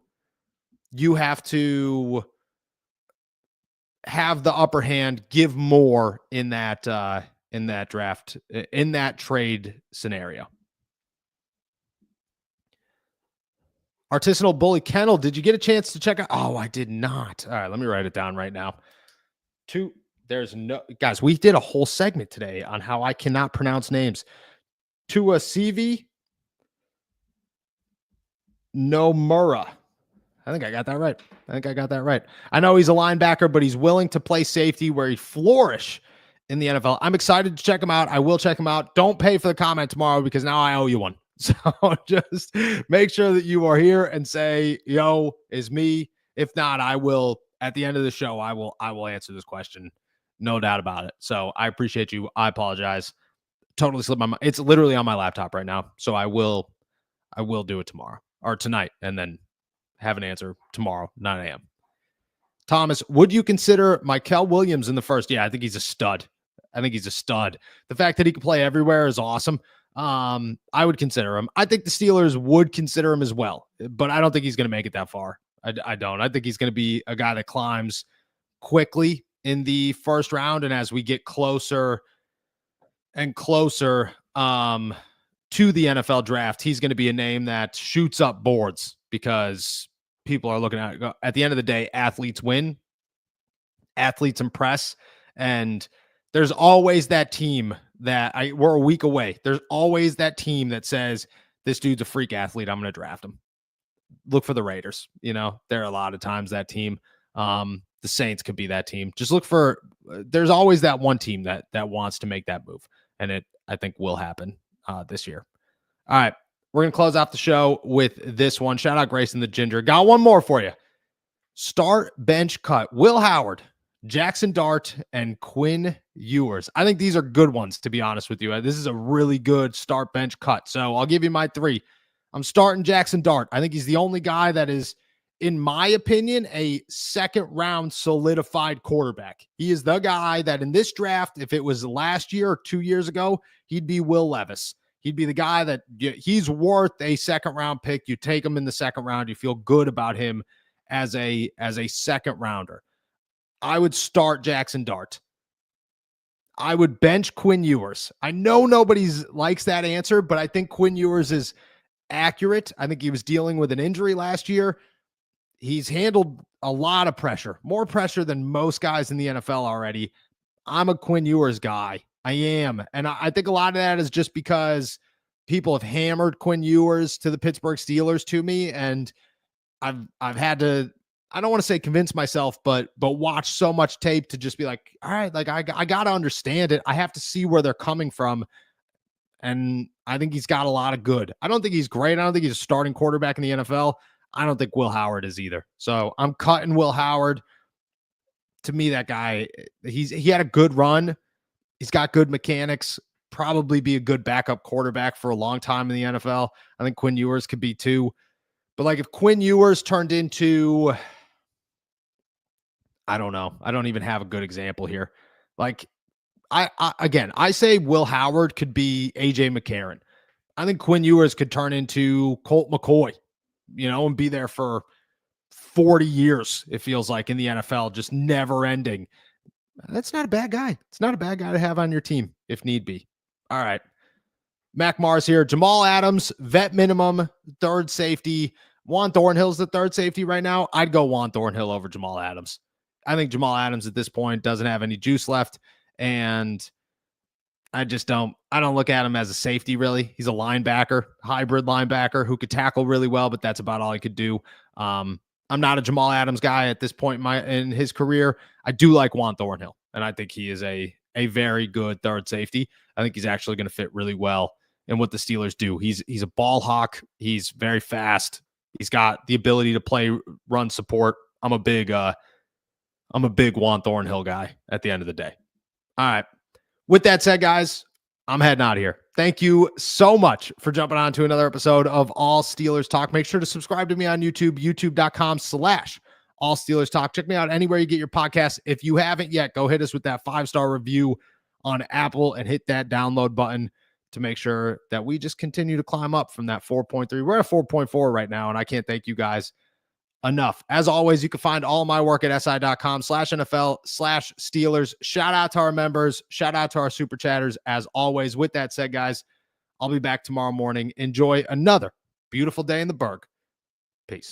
have the upper hand, give more in that draft, in that trade scenario. Artisanal Bully Kennel, did you get a chance to check out? Oh, I did not. All right, let me write it down right now. Guys, we did a whole segment today on how I cannot pronounce names. Tua CV Nomura. I think I got that right. I know he's a linebacker, but he's willing to play safety where he flourish in the NFL. I'm excited to check him out. I will check him out. Don't pay for the comment tomorrow because now I owe you one. So just make sure that you are here and say, yo, is me. If not, I will, at the end of the show, I will answer this question. No doubt about it. So I appreciate you. I apologize. Totally slipped my mind. It's literally on my laptop right now. So I will do it tomorrow or tonight and then have an answer tomorrow, 9 a.m. Thomas, would you consider Michael Williams in the 1st? Yeah, I think he's a stud. The fact that he can play everywhere is awesome. I would consider him. I think the Steelers would consider him as well, but I don't think he's going to make it that far. I don't. I think he's going to be a guy that climbs quickly in the 1st round. And as we get closer and closer to the NFL draft, he's going to be a name that shoots up boards because people are looking at the end of the day, athletes win, athletes impress. And there's always that team that we're a week away. There's always that team that says, this dude's a freak athlete, I'm going to draft him. Look for the Raiders. There are a lot of times that team. The Saints could be that team. Just look for, there's always that one team that wants to make that move. And it, I think, will happen this year. All right. We're going to close off the show with this one. Shout out Grayson the Ginger. Got one more for you. Start, bench, cut. Will Howard, Jackson Dart, and Quinn Ewers. I think these are good ones, to be honest with you. This is a really good start, bench, cut. So I'll give you my 3. I'm starting Jackson Dart. I think he's the only guy that is, in my opinion, a 2nd round solidified quarterback. He is the guy that in this draft, if it was last year or 2 years ago, he'd be Will Levis. He'd be the guy that he's worth a 2nd round pick. You take him in the 2nd round. You feel good about him as a 2nd rounder. I would start Jackson Dart. I would bench Quinn Ewers. I know nobody likes that answer, but I think Quinn Ewers is accurate. I think he was dealing with an injury last year. He's handled a lot of pressure, more pressure than most guys in the NFL already. I'm a Quinn Ewers guy. I am. And I think a lot of that is just because people have hammered Quinn Ewers to the Pittsburgh Steelers to me. And I've had to, I don't want to say convince myself, but watch so much tape to just be like, all right, like I got to understand it. I have to see where they're coming from. And I think he's got a lot of good. I don't think he's great. I don't think he's a starting quarterback in the NFL. I don't think Will Howard is either. So I'm cutting Will Howard. To me, that guy, he had a good run. He's got good mechanics, probably be a good backup quarterback for a long time in the NFL. I think Quinn Ewers could be too. But like if Quinn Ewers turned into, I don't know. I don't even have a good example here. Like I say Will Howard could be AJ McCarron. I think Quinn Ewers could turn into Colt McCoy, and be there for 40 years, it feels like, in the NFL, just never ending. That's not a bad guy. It's not a bad guy to have on your team if need be. All right. Mac Mars here. Jamal Adams, vet minimum, third safety. Juan Thornhill's the third safety right now. I'd go Juan Thornhill over Jamal Adams. I think Jamal Adams at this point doesn't have any juice left. And I don't look at him as a safety, really. He's a linebacker, hybrid linebacker who could tackle really well, but that's about all he could do. I'm not a Jamal Adams guy at this point in his career. I do like Juan Thornhill, and I think he is a very good third safety. I think he's actually going to fit really well in what the Steelers do. He's a ball hawk. He's very fast. He's got the ability to play run support. I'm a big Juan Thornhill guy at the end of the day. All right. With that said, guys, I'm heading out of here. Thank you so much for jumping on to another episode of All Steelers Talk. Make sure to subscribe to me on YouTube, youtube.com/All Steelers Talk. Check me out anywhere you get your podcasts. If you haven't yet, go hit us with that 5-star review on Apple and hit that download button to make sure that we just continue to climb up from that 4.3. We're at 4.4 right now, and I can't thank you guys enough. As always, you can find all my work at si.com/NFL/Steelers. Shout out to our members. Shout out to our super chatters. As always, with that said, guys, I'll be back tomorrow morning. Enjoy another beautiful day in the Berg. Peace.